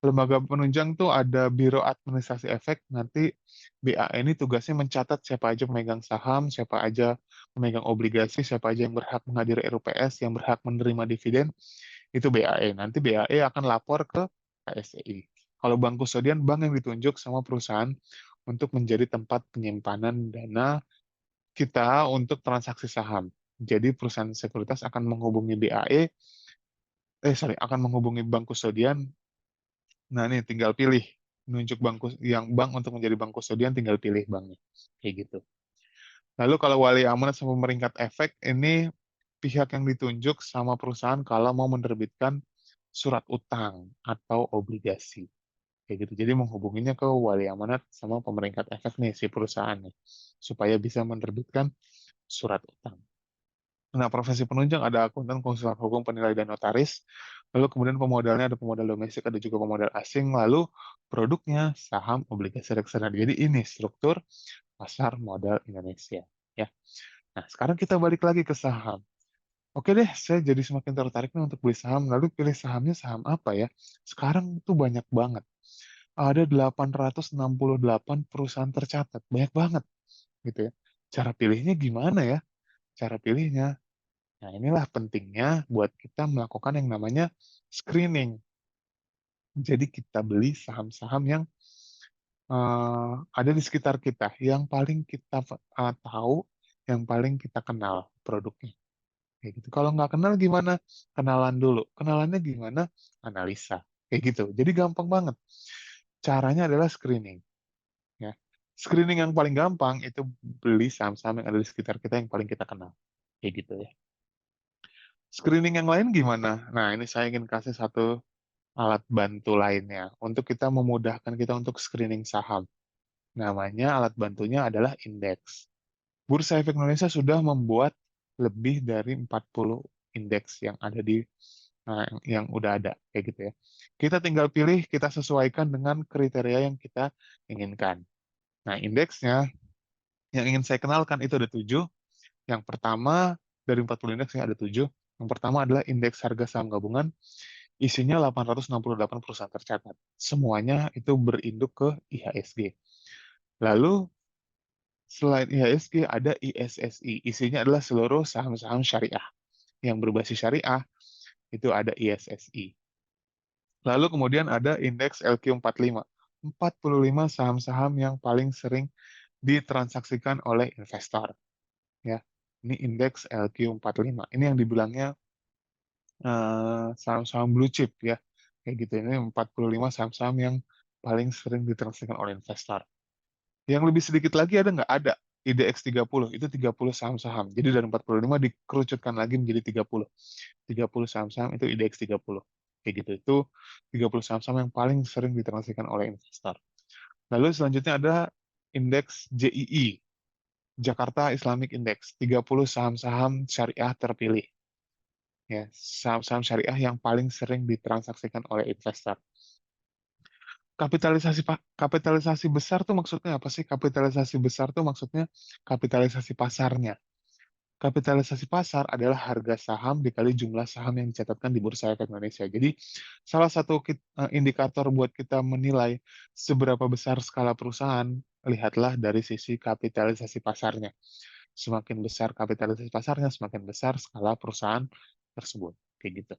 Lembaga penunjang tuh ada Biro Administrasi Efek, nanti BA ini tugasnya mencatat siapa aja pemegang saham, siapa aja pemegang obligasi, siapa aja yang berhak menghadiri RUPS, yang berhak menerima dividen, itu BAE. Nanti BAE akan lapor ke KSEI. Kalau bank kustodian, bank yang ditunjuk sama perusahaan untuk menjadi tempat penyimpanan dana kita untuk transaksi saham. Jadi perusahaan sekuritas akan menghubungi BAE, akan menghubungi bank kustodian. Nah, ini tinggal pilih menunjuk yang bank untuk menjadi bank kustodian, tinggal pilih banknya. Kayak gitu. Lalu kalau wali amanat sama pemeringkat efek, ini pihak yang ditunjuk sama perusahaan kalau mau menerbitkan surat utang atau obligasi. Kayak gitu. Jadi menghubunginya ke wali amanat sama pemeringkat efek nih, si perusahaan nih. Supaya bisa menerbitkan surat utang. Nah, profesi penunjang ada akuntan, konsultan hukum, penilai, dan notaris. Lalu kemudian pemodalnya ada pemodal domestik, ada juga pemodal asing. Lalu produknya saham, obligasi, reksadana. Jadi ini struktur pasar modal Indonesia. Ya. Nah, sekarang kita balik lagi ke saham. Oke deh, saya jadi semakin tertarik nih untuk beli saham. Lalu pilih sahamnya saham apa ya? Sekarang tuh banyak banget. Ada 868 perusahaan tercatat. Banyak banget gitu ya. Cara pilihnya gimana ya? Cara pilihnya, nah, inilah pentingnya buat kita melakukan yang namanya screening. Jadi kita beli saham-saham yang ada di sekitar kita, yang paling kita tahu, yang paling kita kenal produknya. Kayak gitu. Kalau nggak kenal gimana? Kenalan dulu. Kenalannya gimana? Analisa. Kayak gitu. Jadi gampang banget. Caranya adalah screening. Ya. Screening yang paling gampang itu beli saham-saham yang ada di sekitar kita yang paling kita kenal. Kayak gitu ya. Screening yang lain gimana? Nah, ini saya ingin kasih satu alat bantu lainnya untuk kita memudahkan kita untuk screening saham. Namanya alat bantunya adalah indeks. Bursa Efek Indonesia sudah membuat lebih dari 40 indeks yang ada di yang udah ada kayak gitu ya. Kita tinggal pilih, kita sesuaikan dengan kriteria yang kita inginkan. Nah, indeksnya yang ingin saya kenalkan itu ada 7. Yang pertama dari 40 indeks yang ada 7. Yang pertama adalah indeks harga saham gabungan. Isinya 868 perusahaan tercatat. Semuanya itu berinduk ke IHSG. Lalu selain IHSG ada ISSI. Isinya adalah seluruh saham-saham syariah. Yang berbasis syariah itu ada ISSI. Lalu kemudian ada indeks LQ45. 45 saham-saham yang paling sering ditransaksikan oleh investor. Ya, ini indeks LQ45. Ini yang dibilangnya saham-saham blue chip ya. Kayak gitu. Ini 45 saham-saham yang paling sering ditransaksikan oleh investor. Yang lebih sedikit lagi ada nggak? Ada. IDX 30, itu 30 saham-saham. Jadi dari 45 dikerucutkan lagi menjadi 30. 30 saham-saham itu IDX 30. Kayak gitu. Itu 30 saham-saham yang paling sering ditransaksikan oleh investor. Lalu selanjutnya ada indeks JII, Jakarta Islamic Index, 30 saham-saham syariah terpilih. Ya, saham-saham syariah yang paling sering ditransaksikan oleh investor. Kapitalisasi besar tuh maksudnya apa sih? Kapitalisasi besar tuh maksudnya kapitalisasi pasarnya. Kapitalisasi pasar adalah harga saham dikali jumlah saham yang dicatatkan di Bursa Efek Indonesia. Jadi, salah satu indikator buat kita menilai seberapa besar skala perusahaan, lihatlah dari sisi kapitalisasi pasarnya. Semakin besar kapitalisasi pasarnya, semakin besar skala perusahaan tersebut. Kayak gitu.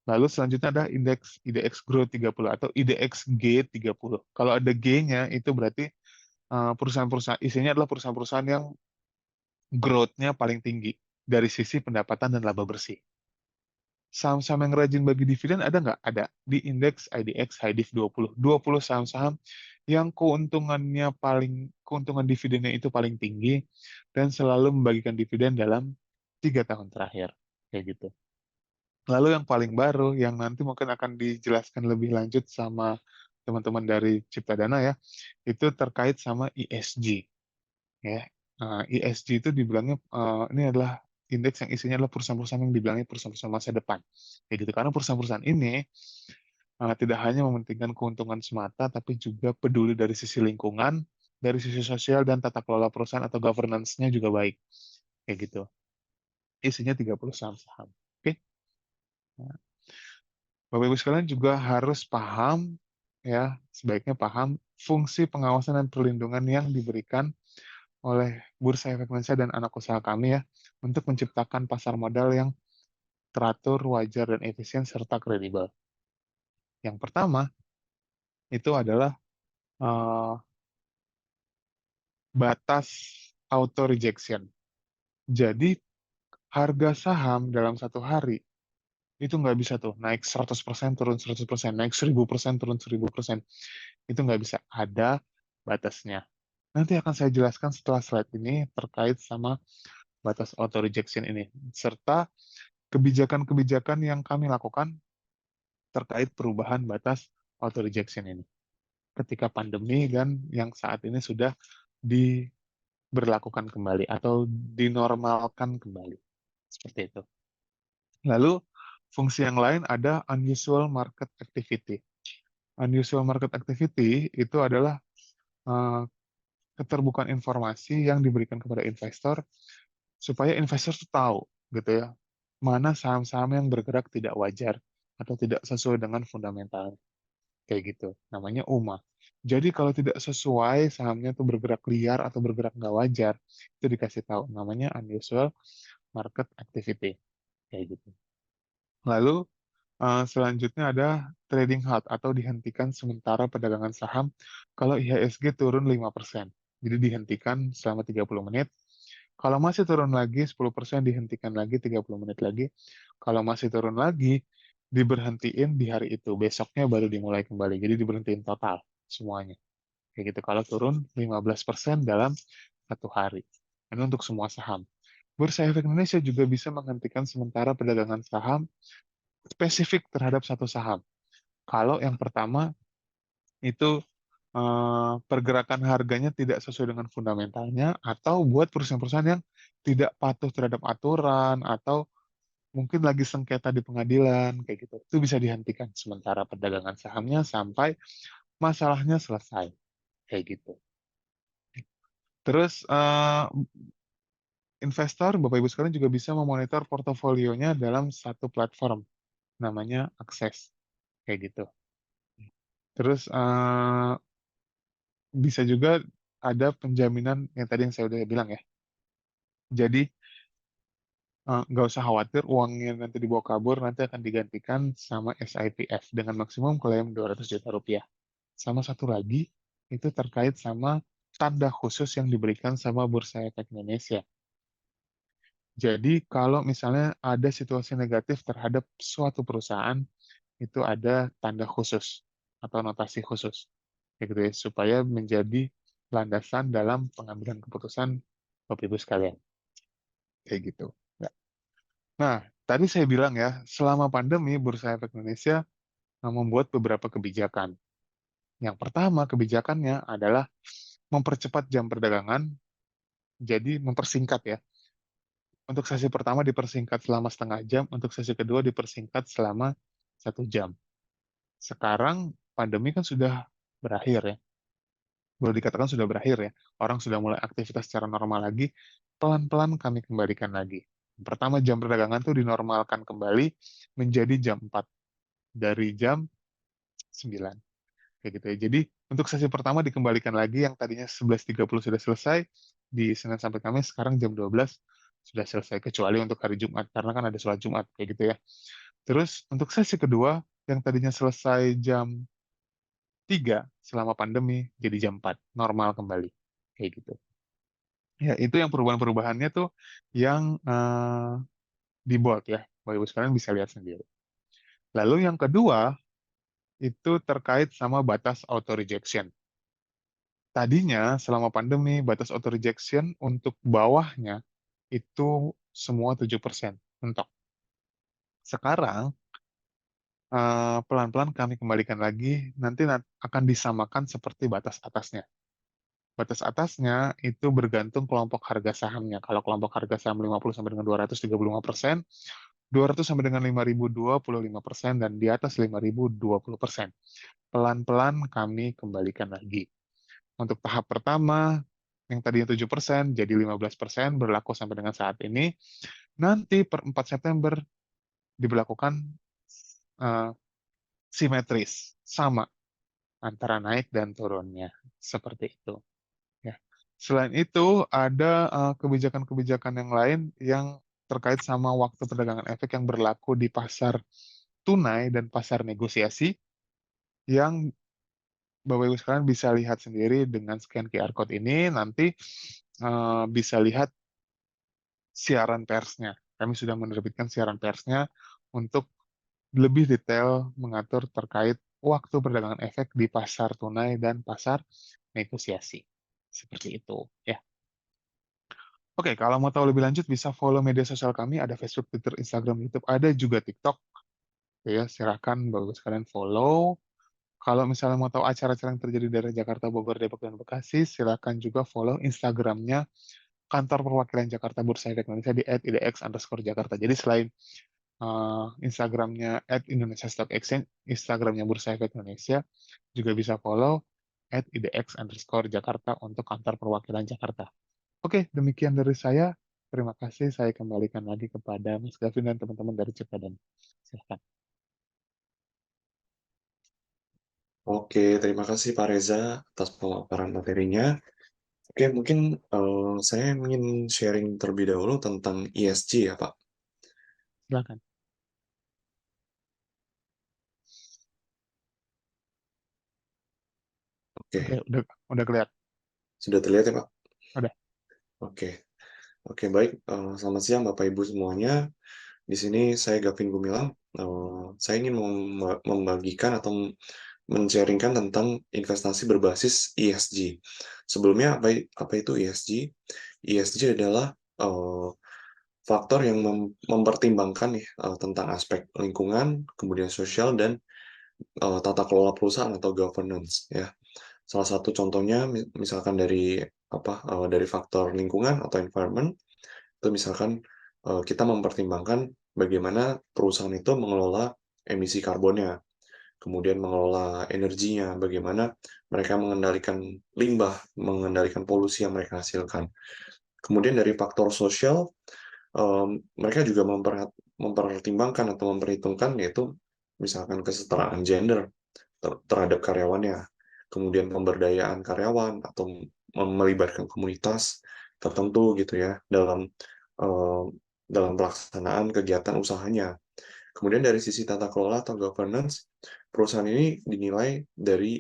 Lalu selanjutnya ada indeks IDX Growth 30 atau IDX G30. Kalau ada G-nya, itu berarti perusahaan-perusahaan, isinya adalah perusahaan-perusahaan yang growth-nya paling tinggi dari sisi pendapatan dan laba bersih. Saham-saham yang rajin bagi dividen ada nggak? Ada. Di indeks IDX High Div 20. 20 saham-saham yang keuntungan dividennya itu paling tinggi dan selalu membagikan dividen dalam 3 tahun terakhir. Kayak gitu. Lalu yang paling baru, yang nanti mungkin akan dijelaskan lebih lanjut sama teman-teman dari Ciptadana ya, itu terkait sama ESG. Ya. ESG itu dibilangnya ini adalah indeks yang isinya adalah perusahaan-perusahaan yang dibilangnya perusahaan-perusahaan masa depan. Kayak gitu. Karena perusahaan-perusahaan ini tidak hanya mementingkan keuntungan semata, tapi juga peduli dari sisi lingkungan, dari sisi sosial dan tata kelola perusahaan atau governance-nya juga baik. Kayak gitu. Isinya 30 saham-saham. Oke. Nah, Bapak Ibu sekalian juga harus paham, ya, sebaiknya paham fungsi pengawasan dan perlindungan yang diberikan oleh Bursa Efek Indonesia dan anak usaha kami ya, untuk menciptakan pasar modal yang teratur, wajar, dan efisien, serta kredibel. Yang pertama, itu adalah eh, batas auto rejection. Jadi, harga saham dalam satu hari itu nggak bisa tuh naik 100% turun 100%, naik 1000% turun 1000%. Itu nggak bisa, ada batasnya. Nanti akan saya jelaskan setelah slide ini terkait sama batas auto rejection ini, serta kebijakan-kebijakan yang kami lakukan terkait perubahan batas auto rejection ini ketika pandemi dan yang saat ini sudah diberlakukan kembali atau dinormalkan kembali. Seperti itu. Lalu, fungsi yang lain ada unusual market activity. Unusual market activity itu adalah eh, keterbukaan informasi yang diberikan kepada investor supaya investor tuh tahu gitu ya, mana saham-saham yang bergerak tidak wajar atau tidak sesuai dengan fundamental. Kayak gitu. Namanya UMA. Jadi kalau tidak sesuai, sahamnya tuh bergerak liar atau bergerak nggak wajar, itu dikasih tahu. Namanya unusual market activity. Kayak gitu. Lalu selanjutnya ada trading halt atau dihentikan sementara perdagangan saham kalau IHSG turun 5%. Jadi dihentikan selama 30 menit. Kalau masih turun lagi 10%, dihentikan lagi 30 menit lagi. Kalau masih turun lagi, diberhentiin di hari itu. Besoknya baru dimulai kembali. Jadi diberhentiin total semuanya. Kayak gitu. Kalau turun 15% dalam satu hari. Ini untuk semua saham. Bursa Efek Indonesia juga bisa menghentikan sementara perdagangan saham spesifik terhadap satu saham. Kalau yang pertama itu pergerakan harganya tidak sesuai dengan fundamentalnya, atau buat perusahaan-perusahaan yang tidak patuh terhadap aturan, atau mungkin lagi sengketa di pengadilan, kayak gitu. Itu bisa dihentikan sementara perdagangan sahamnya sampai masalahnya selesai, kayak gitu. Terus investor, Bapak Ibu sekalian juga bisa memonitor portofolionya dalam satu platform, namanya Akses, kayak gitu. Terus bisa juga ada penjaminan yang tadi yang saya udah bilang ya. Jadi nggak usah khawatir uangnya nanti dibawa kabur, nanti akan digantikan sama SIPF dengan maksimum klaim 200 juta rupiah. Sama satu lagi, itu terkait sama tanda khusus yang diberikan sama Bursa Efek Indonesia. Jadi kalau misalnya ada situasi negatif terhadap suatu perusahaan, itu ada tanda khusus. atau notasi khusus, kayak gitu ya, supaya menjadi landasan dalam pengambilan keputusan Bapak Ibu sekalian, kayak gitu. Ya. Nah, tadi saya bilang ya, selama pandemi Bursa Efek Indonesia membuat beberapa kebijakan. Yang pertama kebijakannya adalah mempercepat jam perdagangan, jadi mempersingkat ya. Untuk sesi pertama dipersingkat selama setengah jam, untuk sesi kedua dipersingkat selama 1 jam. Sekarang pandemi kan sudah berakhir ya, boleh dikatakan sudah berakhir ya. Orang sudah mulai aktivitas secara normal lagi, pelan-pelan kami kembalikan lagi. Pertama jam perdagangan itu dinormalkan kembali menjadi jam 4 dari jam 9. Kayak gitu ya. Jadi untuk sesi pertama dikembalikan lagi yang tadinya 11.30 sudah selesai di Senin sampai Kamis, sekarang jam 12 sudah selesai kecuali untuk hari Jumat karena kan ada sholat Jumat kayak gitu ya. Terus untuk sesi kedua yang tadinya selesai jam 3 selama pandemi jadi jam 4 normal kembali kayak gitu. Ya, itu yang perubahan-perubahannya tuh yang di bold ya. Bapak Ibu sekalian bisa lihat sendiri. Lalu yang kedua itu terkait sama batas auto rejection. Tadinya selama pandemi batas auto rejection untuk bawahnya itu semua 7% mentok. Sekarang pelan-pelan kami kembalikan lagi, nanti akan disamakan seperti batas atasnya. Batas atasnya itu bergantung kelompok harga sahamnya. Kalau kelompok harga saham 50 sampai dengan 235%, 200 sampai dengan 5.000 25%, dan di atas 5.000 20%. Pelan-pelan kami kembalikan lagi. Untuk tahap pertama, yang tadinya 7% jadi 15%, berlaku sampai dengan saat ini. Nanti per 4 September diberlakukan eh, simetris, sama antara naik dan turunnya. Seperti itu. Ya. Selain itu, ada kebijakan-kebijakan yang lain yang terkait sama waktu perdagangan efek yang berlaku di pasar tunai dan pasar negosiasi yang Bapak Ibu sekalian bisa lihat sendiri dengan scan QR code ini, nanti bisa lihat siaran persnya. Kami sudah menerbitkan siaran persnya untuk lebih detail mengatur terkait waktu perdagangan efek di pasar tunai dan pasar negosiasi. Seperti itu, ya. Oke, kalau mau tahu lebih lanjut bisa follow media sosial kami, ada Facebook, Twitter, Instagram, YouTube, ada juga TikTok. Ya, silakan Bapak sekalian follow. Kalau misalnya mau tahu acara-acara yang terjadi dari Jakarta, Bogor, Depok, dan Bekasi, silakan juga follow Instagramnya Kantor Perwakilan Jakarta Bursa Efek Indonesia di @idx_jakarta. Jadi selain Instagramnya @Indonesia Stock Exchange, Instagramnya Bursa Efek Indonesia, juga bisa follow @idx_jakarta untuk kantor perwakilan Jakarta. Oke, demikian dari saya. Terima kasih. Saya kembalikan lagi kepada Mas Gavin dan teman-teman dari Cekadan. Silakan. Oke, terima kasih Pak Reza atas pemaparan materinya. Oke, mungkin saya ingin sharing terlebih dahulu tentang ESG ya Pak. Silakan. Oke, Oke, udah kelihatan. sudah terlihat ya Pak? Udah. Oke, oke baik. Selamat siang Bapak Ibu semuanya. Di sini saya Gavin Gumilang. Saya ingin membagikan atau men-sharingkan tentang investasi berbasis ESG. Sebelumnya apa itu ESG? ESG adalah faktor yang mempertimbangkan nih tentang aspek lingkungan, kemudian sosial dan tata kelola perusahaan atau governance ya. Salah satu contohnya misalkan dari dari faktor lingkungan atau environment itu misalkan kita mempertimbangkan bagaimana perusahaan itu mengelola emisi karbonnya, kemudian mengelola energinya, bagaimana mereka mengendalikan limbah, mengendalikan polusi yang mereka hasilkan. Kemudian dari faktor sosial, mereka juga mempertimbangkan atau memperhitungkan yaitu misalkan kesetaraan gender terhadap karyawannya, kemudian pemberdayaan karyawan atau melibatkan komunitas tertentu gitu ya eh, dalam pelaksanaan kegiatan usahanya. Kemudian dari sisi tata kelola atau governance, perusahaan ini dinilai dari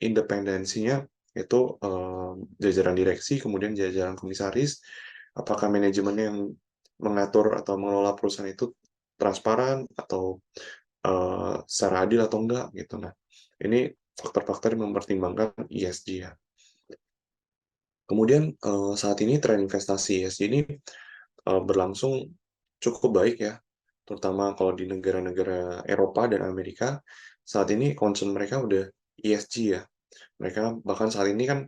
independensinya yaitu jajaran direksi, kemudian jajaran komisaris, apakah manajemen yang mengatur atau mengelola perusahaan itu transparan atau secara adil atau enggak gitu. Nah, Ini faktor-faktor yang mempertimbangkan ESG ya. Kemudian saat ini tren investasi ESG ini berlangsung cukup baik ya, terutama kalau di negara-negara Eropa dan Amerika. Saat ini concern mereka udah ESG ya. Mereka bahkan saat ini kan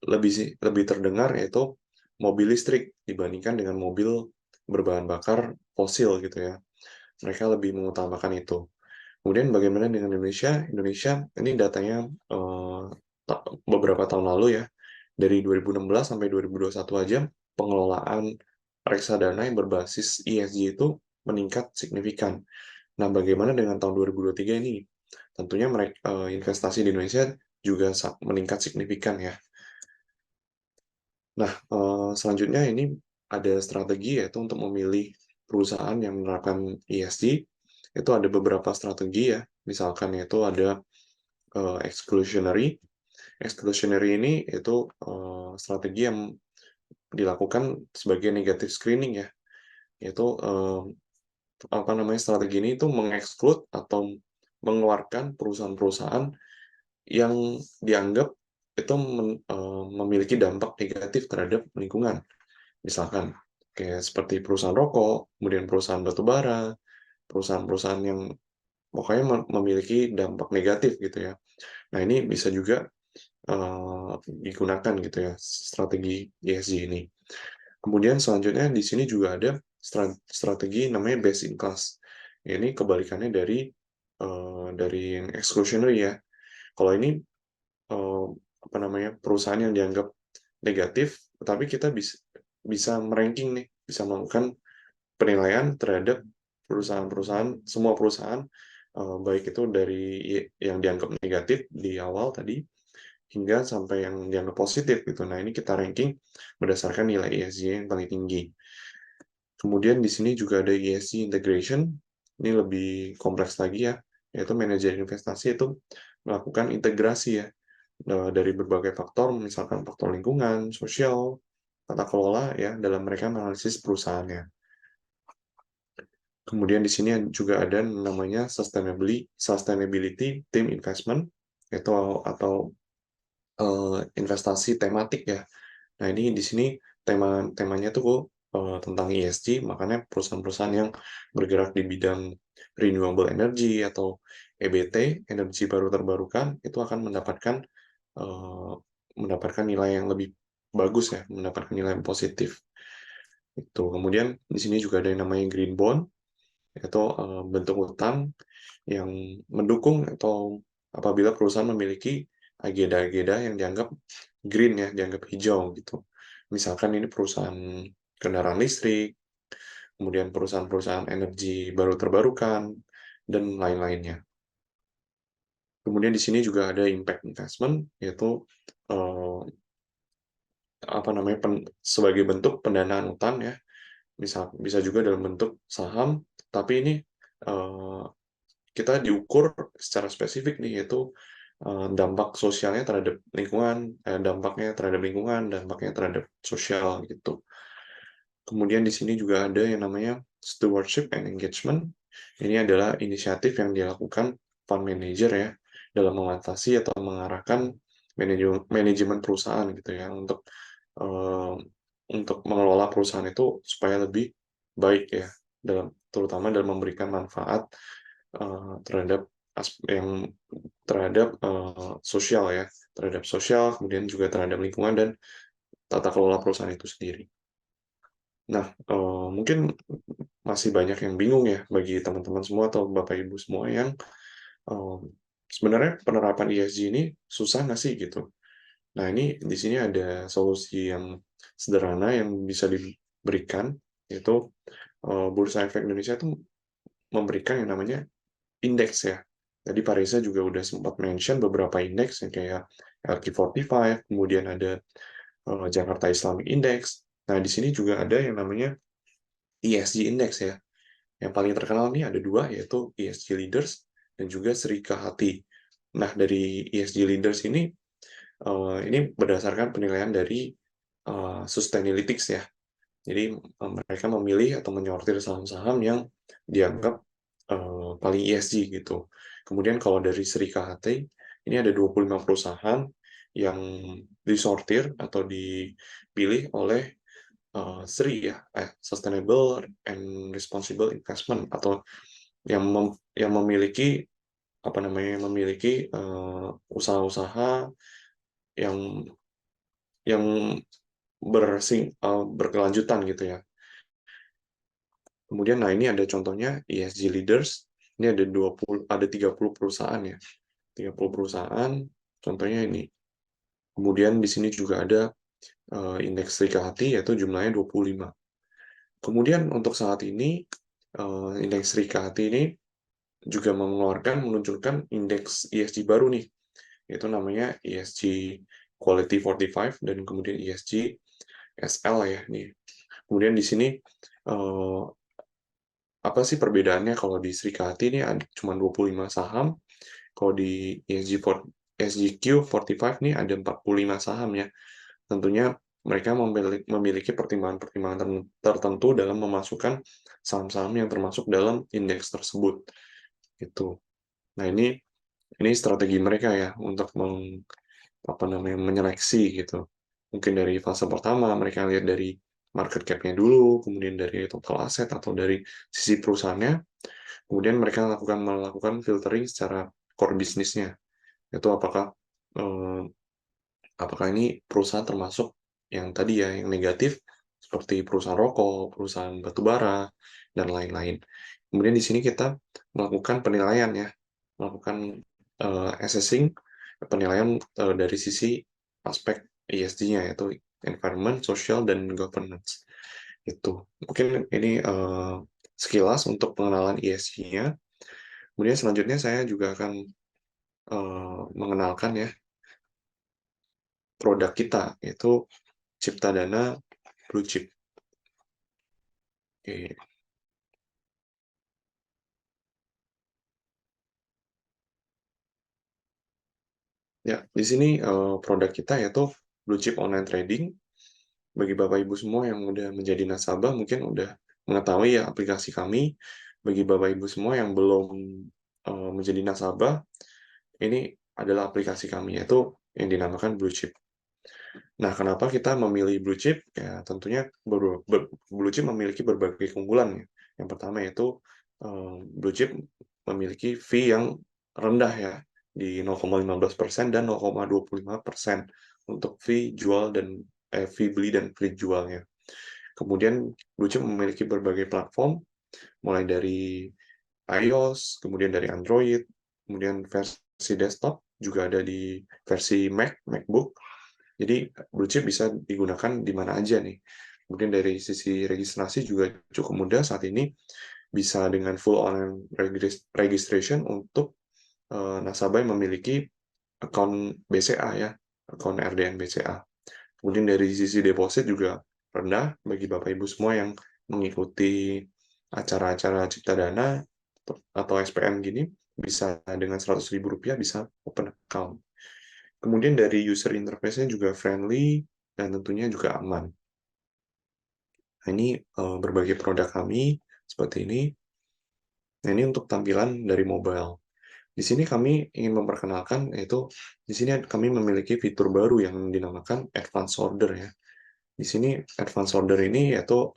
lebih terdengar yaitu mobil listrik dibandingkan dengan mobil berbahan bakar fosil gitu ya. Mereka lebih mengutamakan itu. Kemudian bagaimana dengan Indonesia? Indonesia ini datanya beberapa tahun lalu ya, dari 2016 sampai 2021 aja pengelolaan reksadana yang berbasis ESG itu meningkat signifikan. Nah, bagaimana dengan tahun 2023 ini? Tentunya mereka, investasi di Indonesia juga meningkat signifikan ya. Nah, selanjutnya ini ada strategi yaitu untuk memilih perusahaan yang menerapkan ESG. Itu ada beberapa strategi ya. Misalkan itu ada exclusionary. Exclusionary ini itu strategi yang dilakukan sebagai negative screening ya. Yaitu apa namanya, strategi ini itu mengeksklud atau mengeluarkan perusahaan-perusahaan yang dianggap itu memiliki dampak negatif terhadap lingkungan. Misalkan kayak seperti perusahaan rokok, kemudian perusahaan batu bara, perusahaan-perusahaan yang pokoknya memiliki dampak negatif gitu ya. Nah, ini bisa juga digunakan gitu ya strategi ESG ini. Kemudian selanjutnya di sini juga ada strategi namanya best in class. Ini kebalikannya dari yang exclusionary ya. Kalau ini eh, apa namanya, perusahaan yang dianggap negatif, tetapi kita bisa bisa meranking nih, bisa melakukan penilaian terhadap perusahaan-perusahaan, semua perusahaan, baik itu dari yang dianggap negatif di awal tadi hingga sampai yang dianggap positif gitu. Nah, ini kita ranking berdasarkan nilai ESG yang paling tinggi. Kemudian di sini juga ada ESG integration. Ini lebih kompleks lagi ya, yaitu manajer investasi itu melakukan integrasi ya dari berbagai faktor, misalkan faktor lingkungan, sosial, tata kelola ya dalam mereka menganalisis perusahaannya. Kemudian di sini juga ada namanya sustainability team investment, yaitu atau investasi tematik ya. Nah, ini di sini temanya tuh tentang ESG, makanya perusahaan-perusahaan yang bergerak di bidang renewable energy atau EBT, energi baru terbarukan, itu akan eh, mendapatkan nilai yang lebih bagus ya, mendapatkan nilai yang positif. Itu. Kemudian di sini juga ada yang namanya green bond, yaitu bentuk utang yang mendukung atau apabila perusahaan memiliki agenda-agenda yang dianggap green ya, dianggap hijau gitu. Misalkan ini perusahaan kendaraan listrik, kemudian perusahaan-perusahaan energi baru terbarukan, dan lain-lainnya. Kemudian di sini juga ada impact investment, yaitu eh, apa namanya, sebagai bentuk pendanaan utang ya, bisa juga dalam bentuk saham, tapi ini eh, kita diukur secara spesifik nih, yaitu dampak sosialnya terhadap lingkungan, dampaknya terhadap sosial gitu. Kemudian di sini juga ada yang namanya stewardship and engagement. Ini adalah inisiatif yang dilakukan fund manager ya dalam mengatasi atau mengarahkan manajemen perusahaan gitu ya eh, untuk mengelola perusahaan itu supaya lebih baik ya, terutama dalam memberikan manfaat terhadap yang terhadap sosial ya, terhadap sosial, kemudian juga terhadap lingkungan dan tata kelola perusahaan itu sendiri. Nah, mungkin masih banyak yang bingung ya bagi teman-teman semua atau Bapak Ibu semua yang eh, sebenarnya penerapan ESG ini susah nggak sih gitu. Nah, ini di sini ada solusi yang sederhana yang bisa diberikan, yaitu Bursa Efek Indonesia itu memberikan yang namanya indeks ya. Jadi Pak Reza juga udah sempat mention beberapa indeks yang kayak RQ45, kemudian ada Jakarta Islamic Index. Nah, di sini juga ada yang namanya ESG Index ya. Yang paling terkenal nih ada dua, yaitu ESG Leaders dan juga Sri KHT. Nah, dari ESG Leaders ini berdasarkan penilaian dari Sustainalytics ya. Jadi mereka memilih atau menyortir saham-saham yang dianggap paling ESG gitu. Kemudian kalau dari Sri KHT, ini ada 25 perusahaan yang disortir atau dipilih oleh SRI ya, Sustainable and Responsible Investment, atau yang memiliki apa namanya, memiliki usaha-usaha yang berkelanjutan gitu ya. Kemudian, nah ini ada contohnya ESG Leaders. Ini ada 30 perusahaan ya. 30 perusahaan, contohnya ini. Kemudian di sini juga ada indeks Sri KHT, yaitu jumlahnya 25. Kemudian untuk saat ini, indeks Sri KHT ini juga meluncurkan indeks ESG baru nih, yaitu namanya ESG Quality 45 dan kemudian ESG SL ya nih. Kemudian di sini apa sih perbedaannya? Kalau di Sri KHT ini ada cuma 25 saham, kalau di ESGQ 45 nih ada 45 saham ya. Tentunya mereka memiliki pertimbangan-pertimbangan tertentu dalam memasukkan saham-saham yang termasuk dalam indeks tersebut. Gitu. Nah, ini strategi mereka ya untuk menyeleksi gitu. Mungkin dari fase pertama mereka lihat dari market cap-nya dulu, kemudian dari total aset atau dari sisi perusahaannya, kemudian mereka melakukan filtering secara core bisnisnya, yaitu eh, apakah ini perusahaan termasuk yang tadi ya, yang negatif, seperti perusahaan rokok, perusahaan batubara, dan lain-lain. Kemudian di sini kita melakukan penilaian ya, melakukan assessing, penilaian dari sisi aspek ESG-nya, yaitu environment, social, dan governance. Itu mungkin ini sekilas untuk pengenalan ESG-nya. Kemudian selanjutnya saya juga akan mengenalkan ya produk kita, yaitu Ciptadana Blue Chip. Oke. Ya, di sini produk kita yaitu Blue Chip Online Trading. Bagi Bapak Ibu semua yang udah menjadi nasabah mungkin udah mengetahui ya aplikasi kami. Bagi Bapak Ibu semua yang belum menjadi nasabah, ini adalah aplikasi kami yaitu yang dinamakan Blue Chip. Nah, kenapa kita memilih Blue Chip? Ya, tentunya Blue Chip memiliki berbagai keunggulan ya. Yang pertama yaitu Blue Chip memiliki fee yang rendah ya, di 0,15% dan 0,25% untuk fee beli dan fee jualnya. Kemudian Blue Chip memiliki berbagai platform, mulai dari iOS, kemudian dari Android, kemudian versi desktop juga ada di versi MacBook. Jadi Blue Chip bisa digunakan di mana aja nih. Kemudian dari sisi registrasi juga cukup mudah saat ini, bisa dengan full online registration untuk nasabah yang memiliki akun BCA ya, akun RDN BCA. Kemudian dari sisi deposit juga rendah bagi Bapak Ibu semua yang mengikuti acara-acara Cipta Dana atau SPM gini, bisa dengan Rp100.000 bisa open account. Kemudian dari user interface-nya juga friendly dan tentunya juga aman. Nah, ini berbagai produk kami seperti ini. Nah, ini untuk tampilan dari mobile. Di sini kami ingin memperkenalkan, yaitu di sini kami memiliki fitur baru yang dinamakan Advanced Order ya. Di sini Advanced Order ini yaitu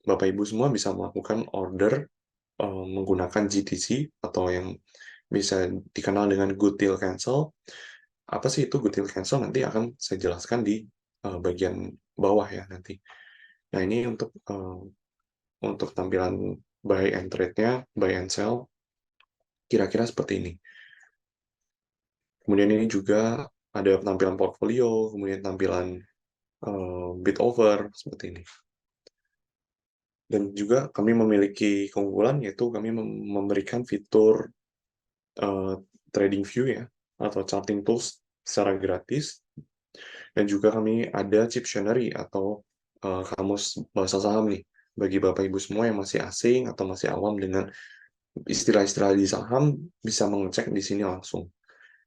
Bapak Ibu semua bisa melakukan order menggunakan GTC atau yang bisa dikenal dengan Good Till Cancel. Apa sih itu Good Till Cancel? Nanti akan saya jelaskan di bagian bawah ya nanti. Nah, ini untuk tampilan buy and trade-nya, buy and sell, kira-kira seperti ini. Kemudian ini juga ada tampilan portfolio, kemudian tampilan bid over, seperti ini. Dan juga kami memiliki keunggulan, yaitu kami memberikan fitur trading view ya, atau charting tools secara gratis. Dan juga kami ada Chiptionary atau kamus bahasa saham nih, bagi Bapak Ibu semua yang masih asing atau masih awam dengan istilah-istilah di saham, bisa mengecek di sini langsung.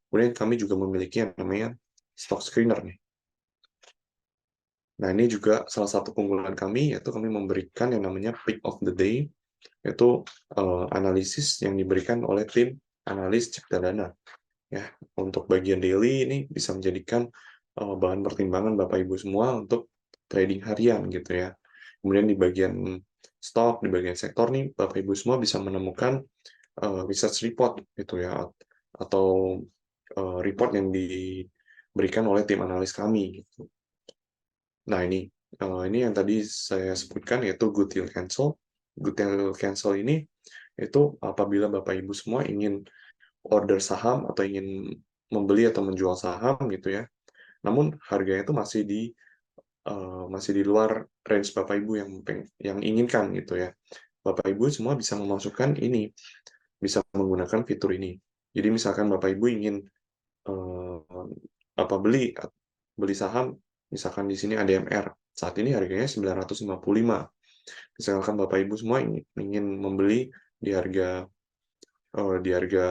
Kemudian kami juga memiliki yang namanya stock screener nih. Nah, ini juga salah satu keunggulan kami, yaitu kami memberikan yang namanya pick of the day. itu analisis yang diberikan oleh tim analis Ciptadana. Ya, untuk bagian daily ini bisa menjadikan bahan pertimbangan Bapak Ibu semua untuk trading harian gitu ya. Kemudian di bagian stok, di bagian sektor nih Bapak Ibu semua bisa menemukan research report gitu ya, atau report yang diberikan oleh tim analis kami gitu. Nah, ini yang tadi saya sebutkan yaitu good deal cancel. Good deal cancel ini itu apabila Bapak Ibu semua ingin order saham atau ingin membeli atau menjual saham gitu ya. Namun harganya itu masih di luar range Bapak Ibu yang inginkan gitu ya. Bapak Ibu semua bisa memasukkan ini, bisa menggunakan fitur ini. Jadi misalkan Bapak Ibu ingin eh, apa beli saham, misalkan di sini ADMR. Saat ini harganya 955. Misalkan Bapak Ibu semua ingin membeli di harga di harga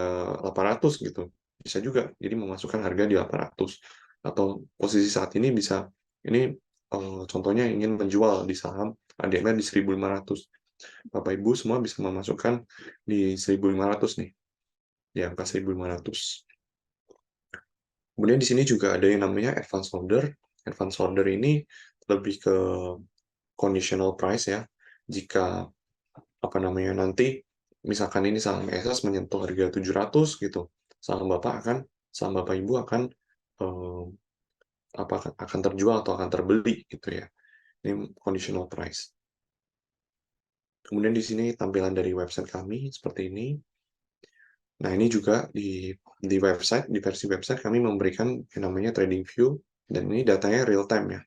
800 gitu. Bisa juga. Jadi memasukkan harga di 800. Atau posisi saat ini bisa ini contohnya ingin menjual di saham ADMR di 1.500. Bapak Ibu semua bisa memasukkan di 1.500 nih, di angka 1.500. Kemudian di sini juga ada yang namanya advance order. Advance order ini lebih ke conditional price ya. Jika apa namanya nanti misalkan ini saham ESAS menyentuh harga 700 gitu, saham Bapak Ibu akan eh, akan terjual atau akan terbeli gitu ya. Ini conditional price. Kemudian di sini tampilan dari website kami seperti ini. Nah, ini juga di website, di versi website kami memberikan yang namanya trading view dan ini datanya real time ya.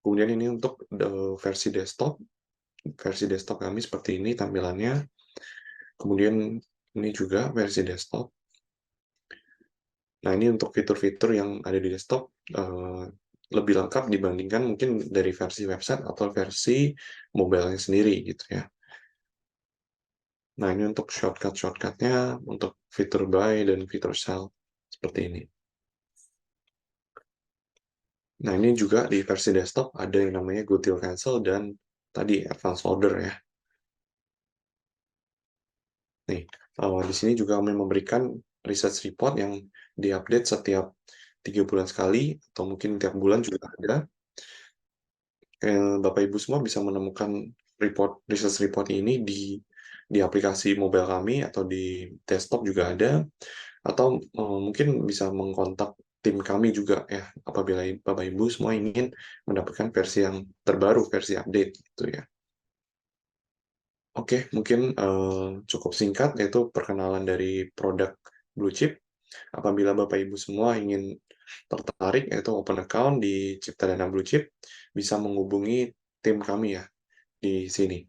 Kemudian ini untuk versi desktop kami seperti ini tampilannya. Kemudian ini juga versi desktop. Nah, ini untuk fitur-fitur yang ada di desktop lebih lengkap dibandingkan mungkin dari versi website atau versi mobile sendiri gitu ya. Nah, ini untuk shortcut-shortcutnya, untuk fitur buy dan fitur sell seperti ini. Nah, ini juga di versi desktop ada yang namanya Go Till Cancel dan tadi Advanced Order ya. Nih, di sini juga kami memberikan research report yang diupdate setiap 3 bulan sekali, atau mungkin tiap bulan juga ada. Bapak Ibu semua bisa menemukan research report ini di aplikasi mobile kami atau di desktop juga ada, atau mungkin bisa mengkontak tim kami juga ya apabila Bapak Ibu semua ingin mendapatkan versi yang terbaru, versi update gitu ya. Oke, mungkin cukup singkat yaitu perkenalan dari produk Blue Chip. Apabila Bapak Ibu semua ingin tertarik yaitu open account di Ciptadana Blue Chip, bisa menghubungi tim kami ya di sini.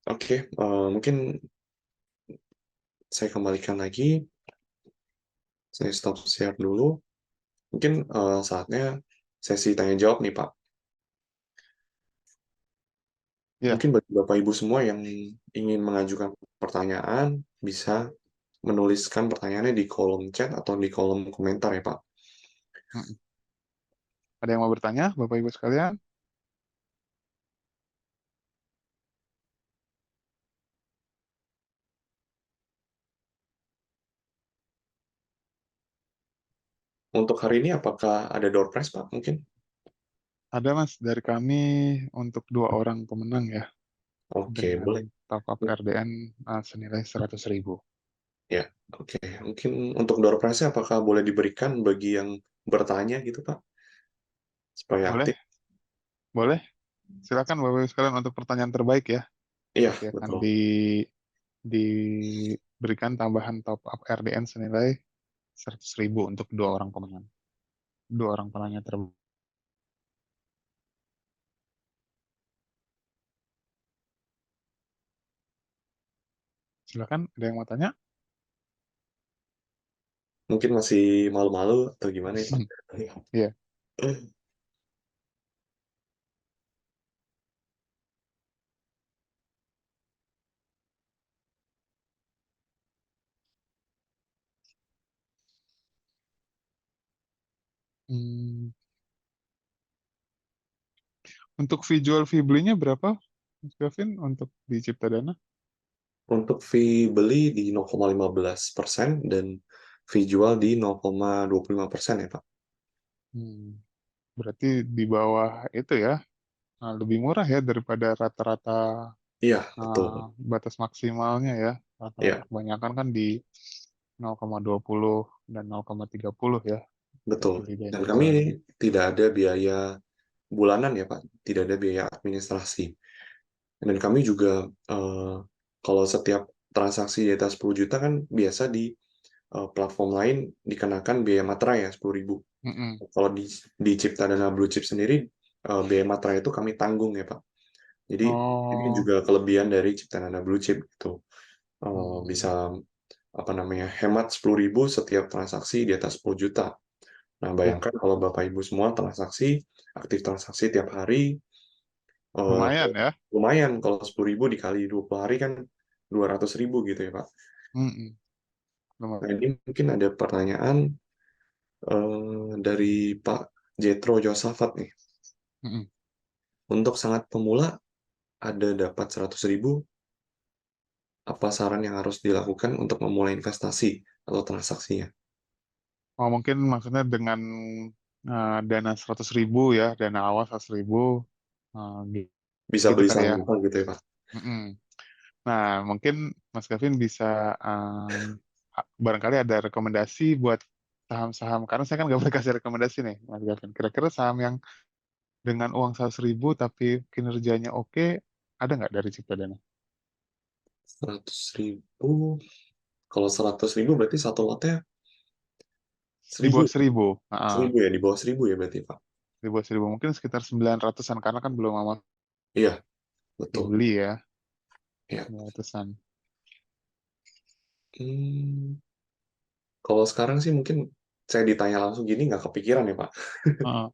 Oke, mungkin saya kembalikan lagi, saya stop share dulu. Mungkin saatnya sesi tanya jawab nih Pak. Ya, Mungkin bagi Bapak Ibu semua yang ingin mengajukan pertanyaan, bisa menuliskan pertanyaannya di kolom chat atau di kolom komentar ya Pak. mm. Ada yang mau bertanya, Bapak Ibu sekalian? Untuk hari ini apakah ada door prize Pak mungkin? Ada Mas, dari kami untuk 2 orang pemenang ya, Oke, dengan boleh. top up RDN senilai 100.000. Ya, oke. Mungkin untuk door prize apakah boleh diberikan bagi yang bertanya gitu Pak, supaya Boleh? aktif? Boleh? Silakan Bapak Ibu sekalian untuk pertanyaan terbaik ya. Iya, Nanti akan betul. diberikan tambahan top up RDN senilai 100.000 untuk 2 orang pemenang. 2 orang penanya terbaik. Silakan, ada yang mau tanya? Mungkin masih malu-malu atau gimana ya Pak? Iya. Hmm, Untuk visual fee belinya berapa? Mas Gavin, untuk di Ciptadana? Untuk fee beli di 0,15% dan fee jual di 0,25% ya, Pak. Hmm, berarti di bawah itu ya, lebih murah ya daripada rata-rata Iya, betul. eh, batas maksimalnya ya. Rata-rata Iya, kebanyakan kan di 0,20 dan 0,30 ya, untuk betul. dividen Dan kami jualnya. tidak ada biaya bulanan ya, Pak. Tidak ada biaya administrasi. Dan kami juga, kalau setiap transaksi di atas 10 juta kan biasa di platform lain dikenakan biaya materai ya, 10.000. Mm-mm. Kalau di Ciptadana Blue Chip sendiri, biaya materai itu kami tanggung ya, Pak. Jadi ini Oh, juga kelebihan dari Ciptanana Blue Chip gitu. hmm. Bisa apa namanya hemat 10.000 setiap transaksi di atas 10 juta. Nah, Wah, bayangkan kalau Bapak Ibu semua aktif transaksi tiap hari, eh, lumayan ya. lumayan kalau 10.000 dikali 20 hari kan 200.000 gitu ya Pak. Mm-mm. Lumayan. Nah, ini mungkin ada pertanyaan dari Pak Jetro Josafat nih. Mm-mm. Untuk sangat pemula ada dapat 100.000, apa saran yang harus dilakukan untuk memulai investasi atau transaksinya? Oh, mungkin maksudnya dengan dana 100.000 ya, dana awal 100.000, Bisa gitu beli kali saham ya. apa gitu ya, Pak? Mm-mm. Nah, mungkin Mas Gavin bisa barangkali ada rekomendasi buat saham-saham, karena saya kan nggak boleh kasih rekomendasi nih, Mas Gavin. Kira-kira saham yang dengan uang 100.000 tapi kinerjanya oke, ada nggak dari Ciptadana? 100.000, kalau 100.000 berarti satu lotnya Di 1.000. bawah 1.000. 1.000 ya, di bawah 1.000 ya berarti, Pak? Di bawah 1.000. Mungkin sekitar 900-an, karena kan belum amat Iya, betul. dibeli ya, Ya. 900-an. Hmm, kalau sekarang sih mungkin saya ditanya langsung gini nggak kepikiran ya, Pak. Heeh.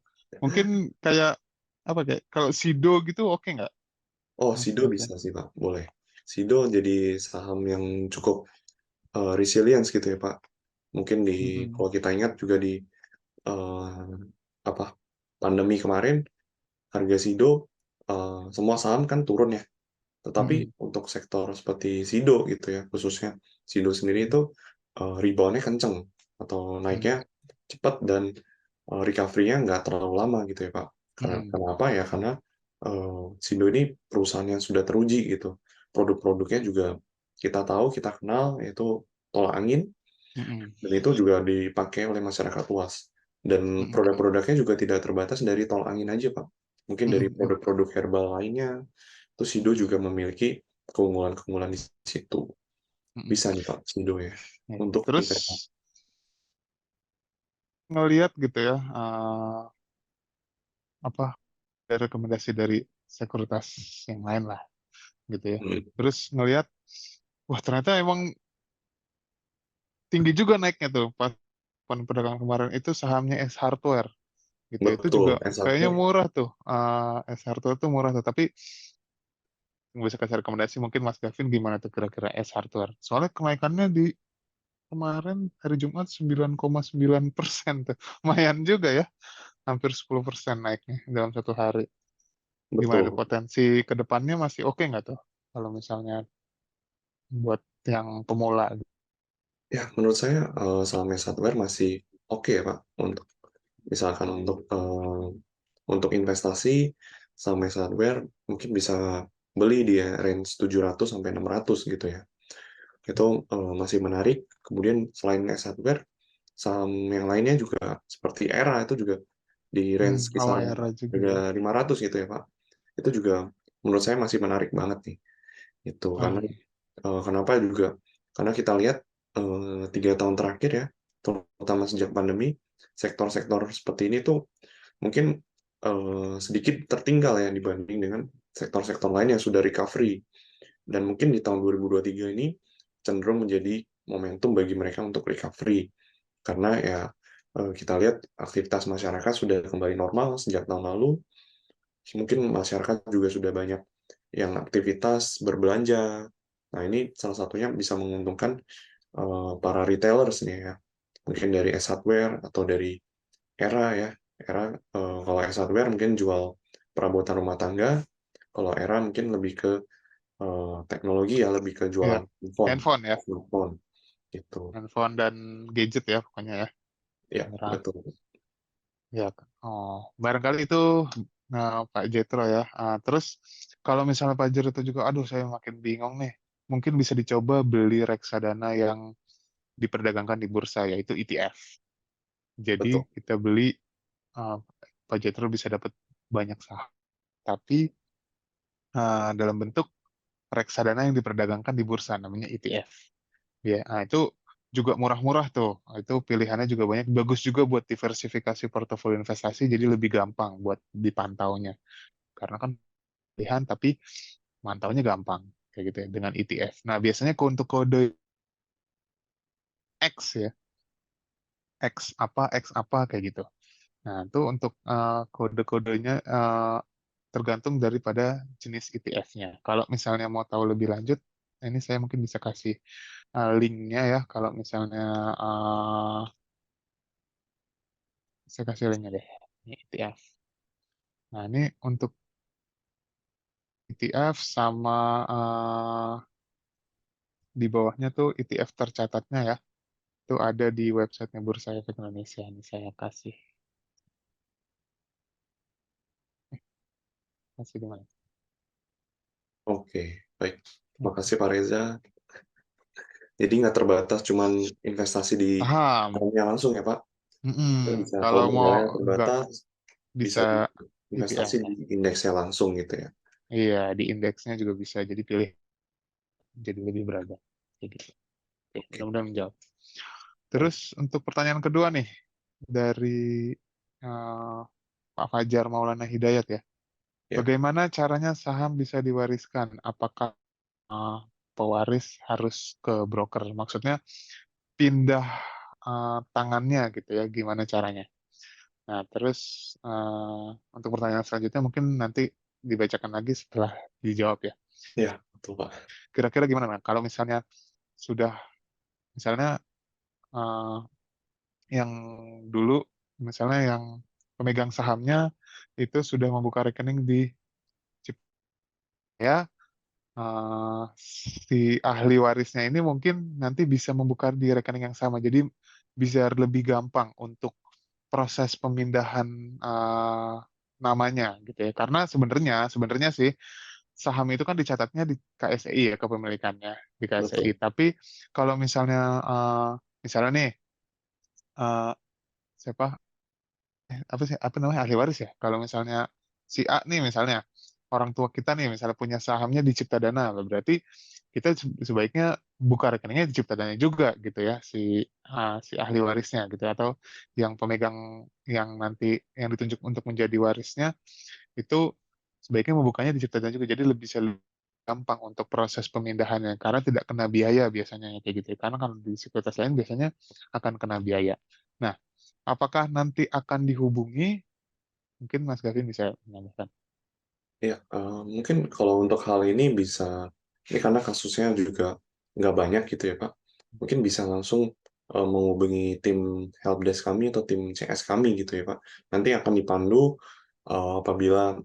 Mungkin kayak apa, kayak kalau Sido gitu oke nggak, Oh, Mas Sido Gavin? bisa sih, Pak. Boleh. Sido jadi saham yang cukup resilience gitu ya, Pak. Mungkin Mm-mm. kalau kita ingat juga di eh, apa pandemi kemarin, harga Sido semua saham kan turun ya. Tetapi Mm-mm. untuk sektor seperti Sido gitu ya, khususnya Sido sendiri itu rebound-nya kenceng atau naiknya Mm-mm. cepat dan recovery-nya nggak terlalu lama gitu ya Pak. Mm-mm. Kenapa ya? Karena Sido ini perusahaan yang sudah teruji gitu. Produk-produknya juga kita tahu, kita kenal, yaitu tolak angin, Mm-mm. dan itu juga dipakai oleh masyarakat luas. Dan Mm-mm. produk-produknya juga tidak terbatas dari tolak angin aja Pak. Mungkin dari Mm-mm. produk-produk herbal lainnya, terus Sido juga memiliki keunggulan-keunggulan di situ. Mm-mm. Bisa nih Pak, Sido ya. Ya. Untuk Terus investasi. ngelihat gitu ya, apa, ada rekomendasi dari sekuritas yang lain lah gitu ya. Hmm, Terus ngelihat, wah ternyata emang tinggi juga naiknya tuh pas perdagangan kemarin itu sahamnya S Hardware gitu ya. Itu juga betul, kayaknya S1. murah tuh. S Hardware tuh murah tuh. Tapi yang bisa kasih rekomendasi mungkin Mas Gavin gimana tuh kira-kira S Hardware. Soalnya kenaikannya di kemarin hari Jumat 9,9% tuh. Lumayan juga ya. Hampir 10% naiknya dalam satu hari. Gimana tuh Betul. potensi ke depannya, masih oke nggak tuh? Kalau misalnya buat yang pemula gitu. Ya, menurut saya saham hardware masih oke ya Pak. Untuk misalkan untuk investasi saham hardware mungkin bisa beli di range 700 sampai 600 gitu ya. Itu masih menarik. Kemudian selain S hardware, saham yang lainnya juga seperti ERA itu juga di range Oh, kisaran era juga harga ya. 500 gitu ya Pak. Itu juga menurut saya masih menarik banget nih. Itu Oh karena iya. kenapa juga karena kita lihat 3 tahun terakhir ya, terutama sejak pandemi, sektor-sektor seperti ini tuh mungkin sedikit tertinggal ya dibanding dengan sektor-sektor lain yang sudah recovery. Dan mungkin di tahun 2023 ini cenderung menjadi momentum bagi mereka untuk recovery. Karena ya kita lihat aktivitas masyarakat sudah kembali normal sejak tahun lalu. Mungkin masyarakat juga sudah banyak yang aktivitas berbelanja. Nah, ini salah satunya bisa menguntungkan para retailers nih ya. Mungkin dari S Hardware atau dari Era ya. Era kalau S Hardware mungkin jual perabotan rumah tangga, Kalau era mungkin lebih ke teknologi ya, lebih ke Iya, jualan handphone, handphone ya, smartphone gitu. handphone dan gadget ya pokoknya ya. Ya, Era. betul. Ya, oh, barangkali itu Pak Jetro ya. Terus kalau misalnya Pak Jetro juga, aduh saya makin bingung nih. Mungkin bisa dicoba beli reksadana yang diperdagangkan di bursa, yaitu ETF. Jadi Betul. kita beli, uh, Pak Jetro bisa dapat banyak saham, tapi dalam bentuk reksadana yang diperdagangkan di bursa, namanya ETF. Ya, itu juga murah-murah tuh. Itu pilihannya juga banyak. Bagus juga buat diversifikasi portofolio investasi, jadi lebih gampang buat dipantaunya. Karena kan pilihan, tapi mantaunya gampang. Kayak gitu ya, dengan ETF. Nah, biasanya untuk kode X ya, X apa, kayak gitu. Nah, itu untuk kode-kodenya tergantung daripada jenis ETF-nya. Kalau misalnya mau tahu lebih lanjut, ini saya mungkin bisa kasih linknya ya. Kalau misalnya saya kasih linknya deh. Ini ETF. Nah, ini untuk ETF sama di bawahnya tuh ETF tercatatnya ya. Itu ada di websitenya Bursa Efek Indonesia. Ini saya kasih di mana? Oke, baik. Terima Hmm. kasih Pak Reza. Jadi nggak terbatas cuman investasi di Paham. sahamnya langsung ya Pak. Mm-mm. Kita bisa kalau Kalau mau modalnya nggak terbatas, bisa bisa di ETF investasi ya. di indeksnya langsung gitu ya. Iya, di indeksnya juga bisa. Jadi pilih jadi lebih beragam. Kayak gitu. Oke, Oke, mudah-mudahan menjawab. baik. Terus untuk pertanyaan kedua nih dari eh, Pak Fajar Maulana Hidayat ya. Ya, Bagaimana caranya saham bisa diwariskan? Apakah eh, pewaris harus ke broker? Maksudnya pindah tangannya gitu ya, gimana caranya? Nah, terus untuk pertanyaan selanjutnya mungkin nanti dibacakan lagi setelah dijawab ya. ya, betul Pak. Kira-kira gimana, Bang? Kalau misalnya sudah, misalnya eh, yang dulu, misalnya yang pemegang sahamnya itu sudah membuka rekening di Cip ya, si ahli warisnya ini mungkin nanti bisa membuka di rekening yang sama. Jadi bisa lebih gampang untuk proses pemindahan namanya gitu ya. Karena sebenarnya sebenarnya sih saham itu kan dicatatnya di KSEI ya, kepemilikannya di KSEI. Betul, Tapi kalau misalnya misalnya nih eh, siapa apa namanya ahli waris ya. Kalau misalnya si A nih misalnya orang tua kita nih misalnya punya sahamnya di Ciptadana, berarti kita sebaiknya buka rekeningnya di Ciptadana juga gitu ya, si ahli warisnya gitu, atau yang pemegang yang nanti yang ditunjuk untuk menjadi warisnya itu sebaiknya membukanya di Ciptadana juga. Jadi lebih gampang untuk proses pemindahannya karena tidak kena biaya biasanya kayak gitu ya. Karena kalau di sekuritas lain biasanya akan kena biaya. Nah, apakah nanti akan dihubungi? Mungkin Mas Gavin bisa menambahkan. ya. Mungkin kalau untuk hal ini bisa, ini karena kasusnya juga nggak banyak gitu ya Pak. Mungkin bisa langsung menghubungi tim helpdesk kami atau tim CS kami gitu ya Pak. Nanti akan dipandu apabila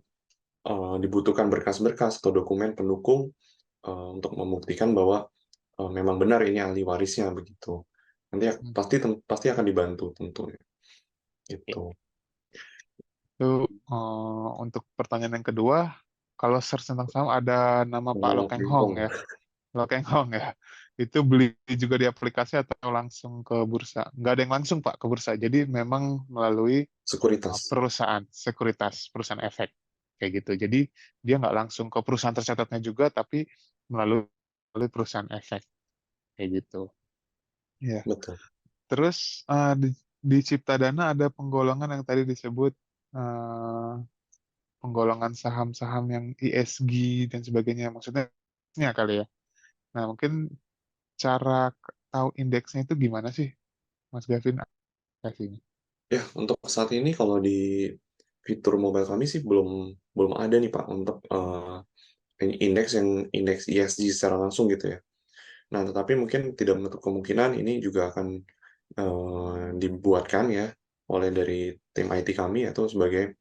dibutuhkan berkas-berkas atau dokumen pendukung untuk membuktikan bahwa memang benar ini ahli warisnya begitu. Nanti Hmm. pasti pasti akan dibantu tentunya. Oke. Itu Itu untuk pertanyaan yang kedua, kalau search tentang saham ada nama Pak menolak Lokeng Hong Hongkong ya, Lokeng Hong ya. Itu beli juga di aplikasi atau langsung ke bursa? Nggak ada yang langsung Pak ke bursa. Jadi memang melalui sekuritas. perusahaan sekuritas, perusahaan efek kayak gitu. Jadi dia nggak langsung ke perusahaan tercatatnya juga, tapi melalui perusahaan efek kayak gitu. Ya. Betul. Terus di Ciptadana ada penggolongan yang tadi disebut eh, penggolongan saham-saham yang ESG dan sebagainya. Maksudnya kali ya. Nah, mungkin cara tahu indeksnya itu gimana sih, Mas Gavin? Kasihnya. Ya, untuk saat ini kalau di fitur mobile kami sih belum belum ada nih Pak untuk indeks yang indeks ESG secara langsung gitu ya. Nah, tetapi mungkin tidak menutup kemungkinan ini juga akan dibuatkan ya oleh dari tim IT kami atau sebagai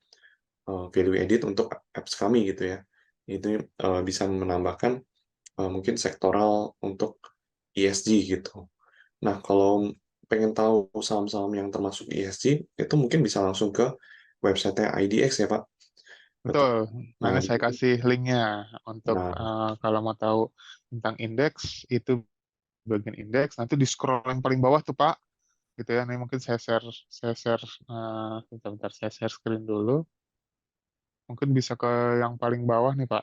value edit untuk apps kami gitu ya. Itu bisa menambahkan mungkin sektoral untuk ESG gitu. Nah, kalau pengen tahu saham-saham yang termasuk ESG, itu mungkin bisa langsung ke website IDX ya, Pak. Betul. Betul. Nah, Nanti di saya kasih linknya untuk nah, kalau mau tahu tentang indeks itu bagian indeks. Nanti di scroll yang paling bawah tuh Pak, gitu ya. Ini mungkin saya share bentar-bentar saya share screen dulu. Mungkin bisa ke yang paling bawah nih Pak.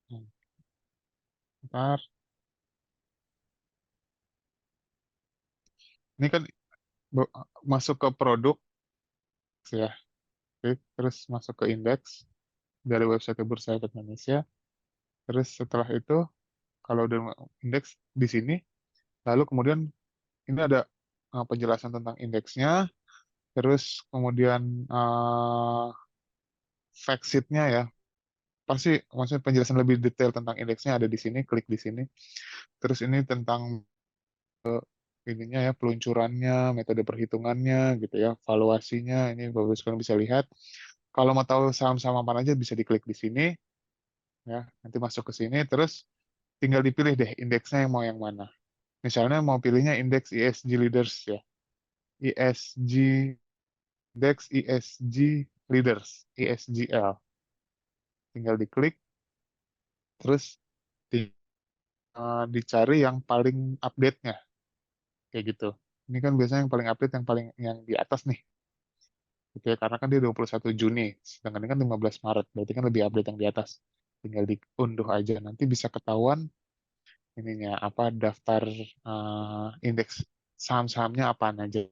Hmm, Bentar. Ini kan be- masuk ke produk ya. Oke. Terus masuk ke indeks dari website Bursa Efek Indonesia. Terus setelah itu kalau udah indeks di sini, lalu kemudian ini ada penjelasan tentang indeksnya, terus kemudian fact sheet-nya ya. Pasti maksudnya penjelasan lebih detail tentang indeksnya ada di sini, klik di sini. Terus ini tentang ininya ya, peluncurannya, metode perhitungannya gitu ya, valuasinya ini bagus kalian bisa lihat. Kalau mau tahu saham-saham apa aja bisa diklik di sini ya. Nanti masuk ke sini terus tinggal dipilih deh indeksnya yang mau yang mana. Misalnya mau pilihnya indeks ESG Leaders ya. ESG Index ESG Leaders, ESGL. Tinggal diklik, terus dicari yang paling update-nya, kayak gitu. Ini kan biasanya yang paling update, yang paling yang di atas nih, gitu ya. Karena kan dia 21 Juni, sedangkan ini kan 15 Maret, berarti kan lebih update yang di atas. Tinggal diunduh aja, nanti bisa ketahuan ininya apa daftar indeks saham-sahamnya apaan aja,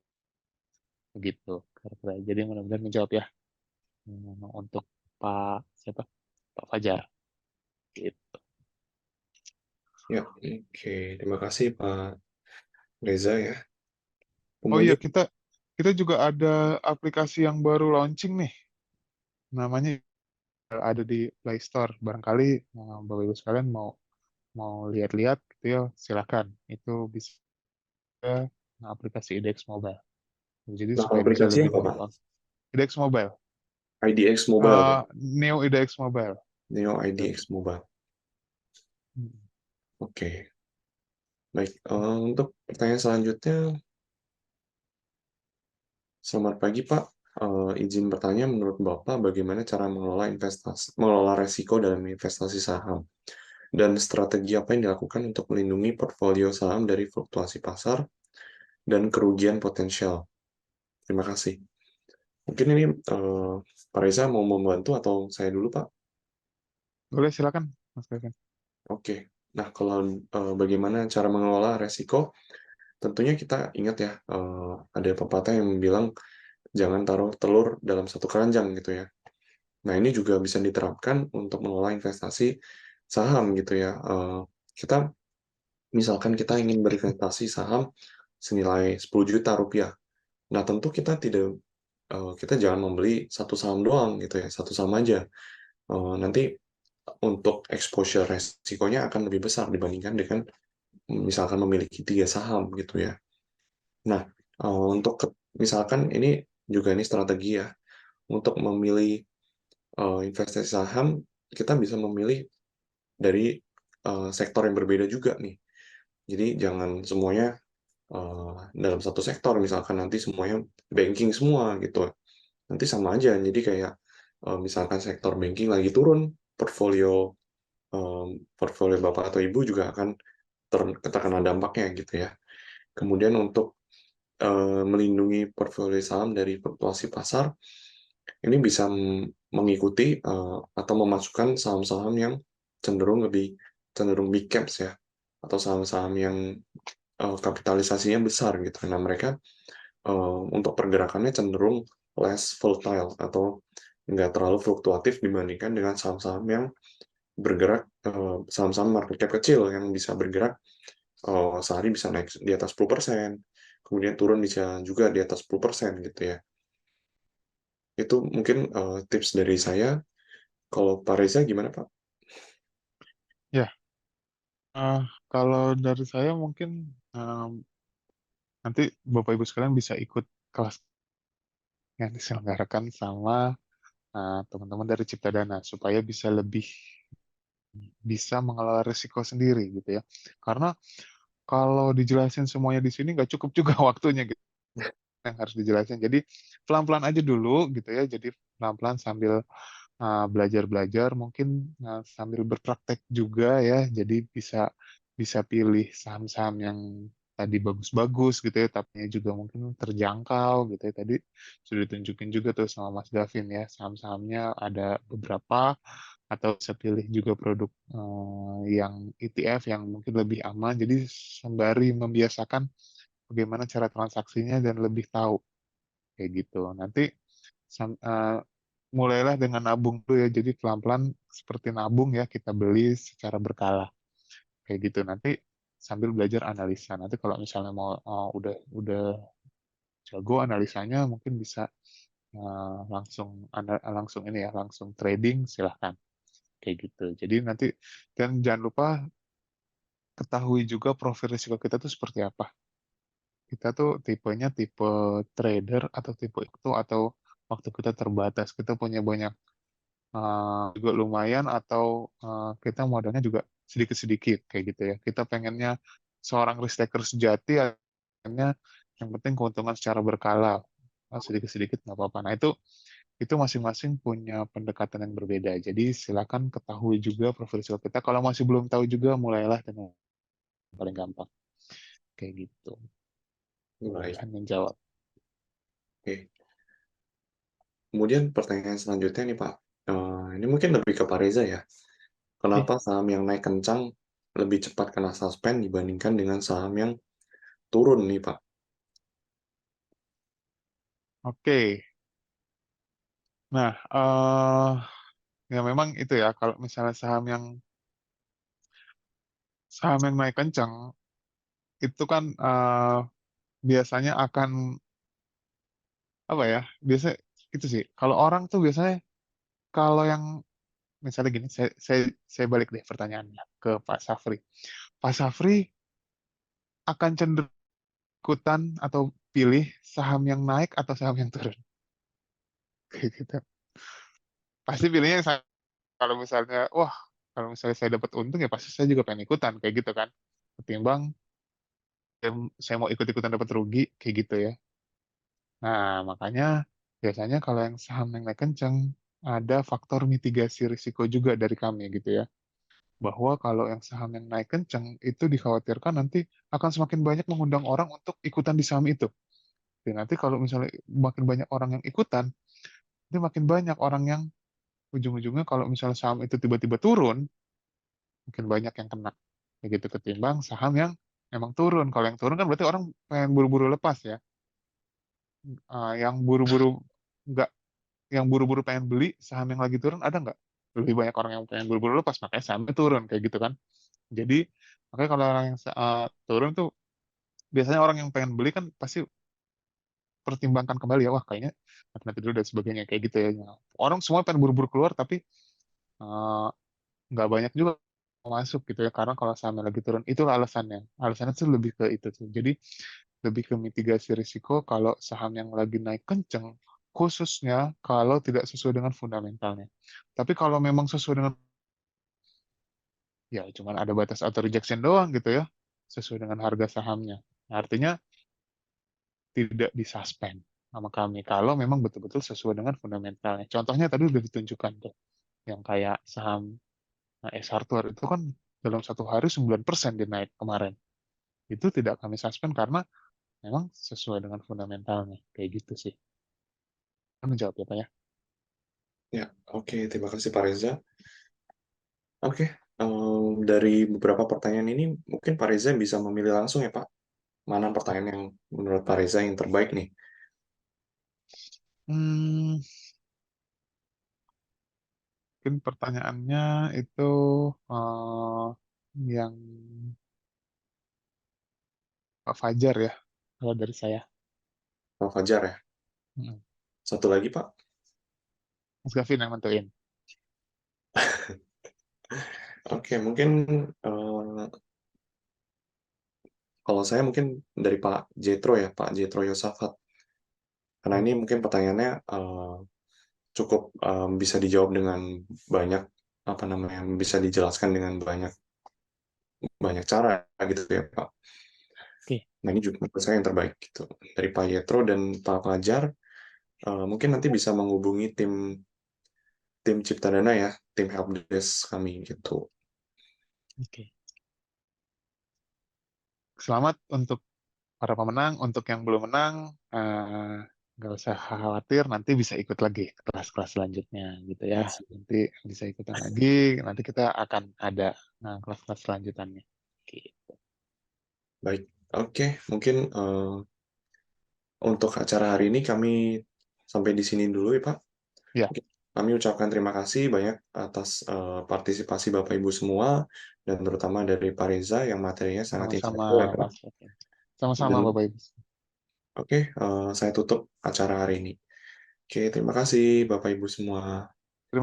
begitu. Kira-kira. Jadi mudah-mudahan menjawab ya untuk Pak siapa? Pak Fajar. Gitu. ya, oke. Terima kasih Pak Reza ya. Oh iya, Kemudian, kita kita juga ada aplikasi yang baru launching nih. Namanya ada di Play Store. Barangkali Bapak Ibu sekalian mau mau lihat-lihat gitu ya, silakan. Itu bisa aplikasi IDX Mobile. Jadi nah supaya bisa aplikasinya lebih apa Pak? gampang. IDX Mobile. IDX Mobile, Pak. Neo IDX Mobile. Neo Tuh. IDX Mobile. Hmm. Oke. Baik, untuk pertanyaan selanjutnya, selamat pagi Pak. Izin bertanya, menurut Bapak bagaimana cara mengelola resiko dalam investasi saham? Dan strategi apa yang dilakukan untuk melindungi portfolio saham dari fluktuasi pasar dan kerugian potensial? Terima kasih. Mungkin ini Pak Reza mau membantu atau saya dulu, Pak? Boleh silakan, Mas Kevin. Oke. Nah, kalau bagaimana cara mengelola resiko, tentunya kita ingat ya, ada pepatah yang bilang jangan taruh telur dalam satu keranjang gitu ya. Nah, ini juga bisa diterapkan untuk mengelola investasi saham gitu ya. Kita misalkan kita ingin berinvestasi saham senilai 10 juta rupiah. Nah, tentu kita jangan membeli satu saham doang gitu ya, satu saham aja. Nanti untuk exposure resikonya akan lebih besar dibandingkan dengan misalkan memiliki tiga saham gitu ya. Nah, misalkan ini strategi ya. Untuk memilih investasi saham, kita bisa memilih dari sektor yang berbeda juga nih. Jadi jangan semuanya dalam satu sektor, misalkan nanti semuanya banking semua gitu. Nanti sama aja. Jadi kayak misalkan sektor banking lagi turun, portfolio portfolio Bapak atau Ibu juga akan terkena dampaknya gitu ya. Kemudian untuk melindungi portfolio saham dari fluktuasi pasar, ini bisa mengikuti atau memasukkan saham-saham yang cenderung big caps ya, atau saham-saham yang kapitalisasinya besar gitu. Nah, mereka untuk pergerakannya cenderung less volatile atau nggak terlalu fluktuatif dibandingkan dengan saham-saham yang bergerak saham-saham market cap kecil yang bisa bergerak sehari bisa naik di atas 10%, kemudian turun bisa juga di atas 10% gitu ya. Itu mungkin tips dari saya. Kalau Pak Reza gimana Pak? Ya, eh, kalau dari saya mungkin nanti Bapak Ibu sekalian bisa ikut kelas yang diselenggarakan sama teman-teman dari Ciptadana supaya bisa lebih bisa mengelola risiko sendiri gitu ya. Karena kalau dijelasin semuanya di sini nggak cukup juga waktunya gitu yang harus dijelasin. Jadi pelan-pelan aja dulu gitu ya. Jadi pelan-pelan sambil belajar-belajar, mungkin sambil berpraktek juga ya. Jadi bisa bisa pilih saham-saham yang tadi bagus-bagus gitu ya, tapi juga mungkin terjangkau gitu ya. Tadi sudah ditunjukin juga tuh sama Mas Gavin ya, saham-sahamnya ada beberapa atau bisa pilih juga produk yang ETF yang mungkin lebih aman. Jadi sembari membiasakan bagaimana cara transaksinya dan lebih tahu kayak gitu. Nanti mulailah dengan nabung dulu ya. Jadi pelan-pelan seperti nabung ya, kita beli secara berkala kayak gitu. Nanti sambil belajar analisa. Nanti kalau misalnya mau udah jago analisanya, mungkin bisa langsung ini ya, langsung trading silahkan kayak gitu. Jadi nanti dan jangan lupa ketahui juga profil risiko kita tuh seperti apa. Kita tuh tipenya tipe trader atau tipe itu atau waktu kita terbatas. Kita punya banyak juga lumayan atau kita modalnya juga sedikit-sedikit kayak gitu ya. Kita pengennya seorang risk taker sejati, pengennya yang penting keuntungan secara berkala. Sedikit-sedikit nggak apa-apa. Nah, itu masing-masing punya pendekatan yang berbeda. Jadi silakan ketahui juga profil risiko kita. Kalau masih belum tahu juga, mulailah dengan yang paling gampang. Kayak gitu. Baik. Kan menjawab. Oke. Kemudian pertanyaan selanjutnya nih Pak, ini mungkin lebih ke Pak Reza ya. Oke. Kenapa saham yang naik kencang lebih cepat kena suspend dibandingkan dengan saham yang turun nih Pak? Oke. Nah, ya memang itu ya, kalau misalnya saham yang naik kencang, itu kan biasanya akan apa ya? Biasa itu sih. Kalau orang tuh biasanya kalau yang misalnya gini, saya balik deh pertanyaannya ke Pak Safri. Pak Safri akan cenderung ikutan atau pilih saham yang naik atau saham yang turun? Kayak gitu. Pasti pilihnya yang kalau misalnya, wah, kalau misalnya saya dapat untung ya pasti saya juga pengen ikutan kayak gitu kan. Ketimbang saya mau ikut-ikutan dapat rugi kayak gitu ya. Nah, makanya biasanya kalau yang saham yang naik kencang, ada faktor mitigasi risiko juga dari kami gitu ya. Bahwa kalau yang saham yang naik kencang, itu dikhawatirkan nanti akan semakin banyak mengundang orang untuk ikutan di saham itu. Dan nanti kalau misalnya makin banyak orang yang ikutan, itu makin banyak orang yang ujung-ujungnya kalau misalnya saham itu tiba-tiba turun, makin banyak yang kena. Begitu ketimbang saham yang emang turun. Kalau yang turun kan berarti orang pengen buru-buru lepas ya. Yang buru-buru nggak yang buru-buru pengen beli saham yang lagi turun ada nggak? Lebih banyak orang yang pengen buru-buru lepas, makanya sahamnya turun kayak gitu kan. Jadi makanya kalau orang yang turun tuh biasanya orang yang pengen beli kan pasti pertimbangkan kembali ya, wah kayaknya nanti dulu dan sebagainya kayak gitu ya. Nah, orang semua pengen buru-buru keluar tapi eh, nggak banyak juga mau masuk gitu ya karena kalau sahamnya lagi turun itulah alasannya. Alasannya tuh lebih ke itu tuh. Jadi lebih ke mitigasi risiko kalau saham yang lagi naik kenceng, khususnya kalau tidak sesuai dengan fundamentalnya. Tapi kalau memang sesuai dengan, ya cuman ada batas auto rejection doang gitu ya, sesuai dengan harga sahamnya. Nah, artinya tidak disuspend sama kami kalau memang betul-betul sesuai dengan fundamentalnya. Contohnya tadi udah ditunjukkan tuh, yang kayak saham S Hardware itu kan dalam satu hari 9% dia naik kemarin. Itu tidak kami suspend karena memang sesuai dengan fundamentalnya. Kayak gitu sih. Menjawab ya, Pak ya. Ya, oke, terima kasih Pak Reza. Oke, dari beberapa pertanyaan ini mungkin Pak Reza bisa memilih langsung ya Pak, mana pertanyaan yang menurut Pak Reza yang terbaik nih. Hmm, mungkin pertanyaannya itu eh, yang Pak Fajar ya, kalau dari saya. Pak Fajar ya. Hmm. Satu lagi Pak. Mas Gavin yang nentuin. Oke, mungkin eh, kalau saya mungkin dari Pak Jetro ya, Pak Jetro Yosafat. Karena ini mungkin pertanyaannya cukup bisa dijawab dengan banyak apa namanya, bisa dijelaskan dengan banyak banyak cara gitu ya Pak. Oke, Nah ini juga menurut saya yang terbaik gitu. Dari Pak Yetro dan Pak Fajar, mungkin nanti bisa menghubungi tim tim Ciptadana ya, tim helpdesk kami gitu. oke, Selamat untuk para pemenang. Untuk yang belum menang, nggak usah khawatir, nanti bisa ikut lagi kelas-kelas selanjutnya gitu ya. Nanti bisa ikutan lagi, nanti kita akan ada kelas-kelas selanjutannya. Gitu. Baik, oke, mungkin untuk acara hari ini kami sampai di sini dulu ya Pak. Ya, Oke, kami ucapkan terima kasih banyak atas partisipasi Bapak Ibu semua, dan terutama dari Pak Reza yang materinya sangat sama-sama insightful ya Pak. Mas Kevin. Sama-sama Dan Bapak Ibu. oke, saya tutup acara hari ini. Oke, terima kasih Bapak Ibu semua.